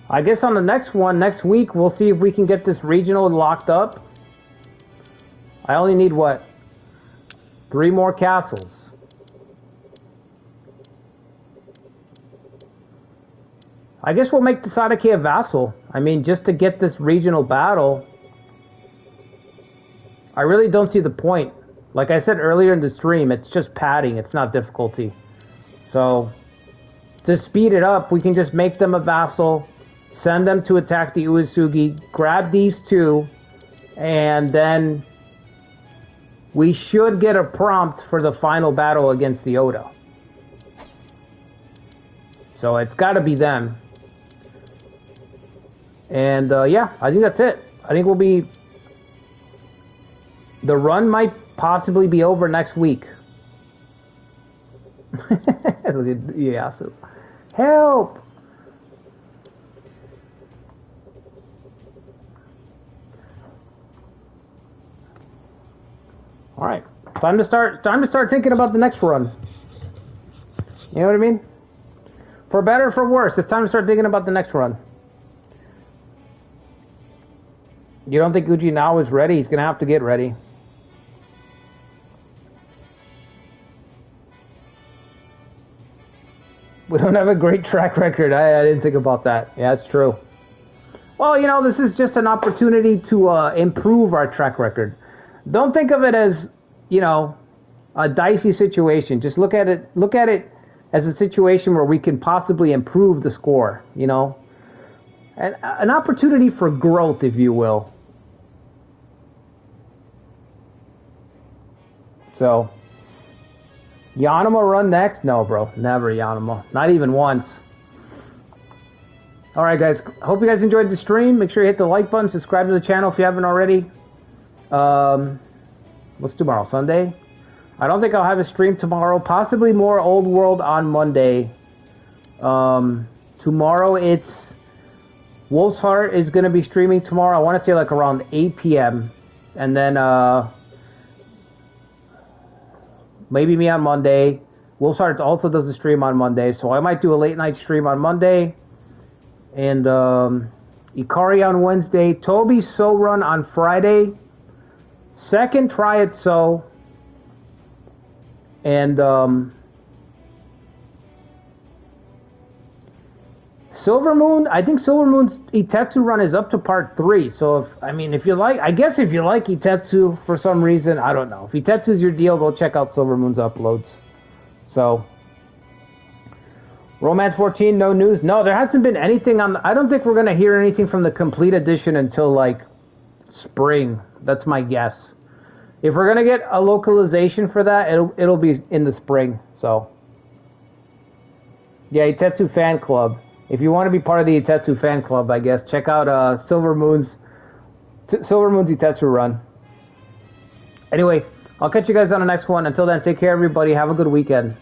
S1: I guess on the next one, next week, we'll see if we can get this regional locked up. I only need, what, 3 more castles. I guess we'll make the Sadake a vassal. I mean, just to get this regional battle, I really don't see the point. Like I said earlier in the stream, it's just padding, it's not difficulty. So, to speed it up, we can just make them a vassal, send them to attack the Uesugi, grab these 2, and then we should get a prompt for the final battle against the Oda. So it's got to be them. And yeah, I think that's it. I think we'll be... The run might possibly be over next week. Yeah, so... Help! All right, time to start thinking about the next run. You know what I mean? For better or for worse, it's time to start thinking about the next run. You don't think Uji now is ready? He's gonna have to get ready. We don't have a great track record. I didn't think about that. Yeah, it's true. Well, you know, this is just an opportunity to improve our track record. Don't think of it as, you know, a dicey situation. Just look at it as a situation where we can possibly improve the score, you know. An opportunity for growth, if you will. So, Yanuma run next? No, bro. Never Yanuma. Not even once. Alright, guys. Hope you guys enjoyed the stream. Make sure you hit the like button. Subscribe to the channel if you haven't already. What's tomorrow? Sunday? I don't think I'll have a stream tomorrow. Possibly more Old World on Monday. Tomorrow it's... Wolf's Heart is going to be streaming tomorrow. I want to say like around 8 p.m. And then, maybe me on Monday. Wolf's Heart also does a stream on Monday. So I might do a late night stream on Monday. And, Ikari on Wednesday. Toby's So Run on Friday. Second Try It So. And, Silver Moon, I think Silver Moon's Itetsu run is up to part 3. So, if you like Itetsu for some reason, I don't know. If Itetsu's your deal, go check out Silver Moon's uploads. So, Romance 14, no news. No, there hasn't been anything on. I don't think we're gonna hear anything from the complete edition until like spring. That's my guess. If we're gonna get a localization for that, it'll be in the spring. So, yeah, Itetsu fan club. If you want to be part of the Itetsu fan club, I guess check out Silver Moon's Itetsu run. Anyway, I'll catch you guys on the next one. Until then, take care, everybody. Have a good weekend.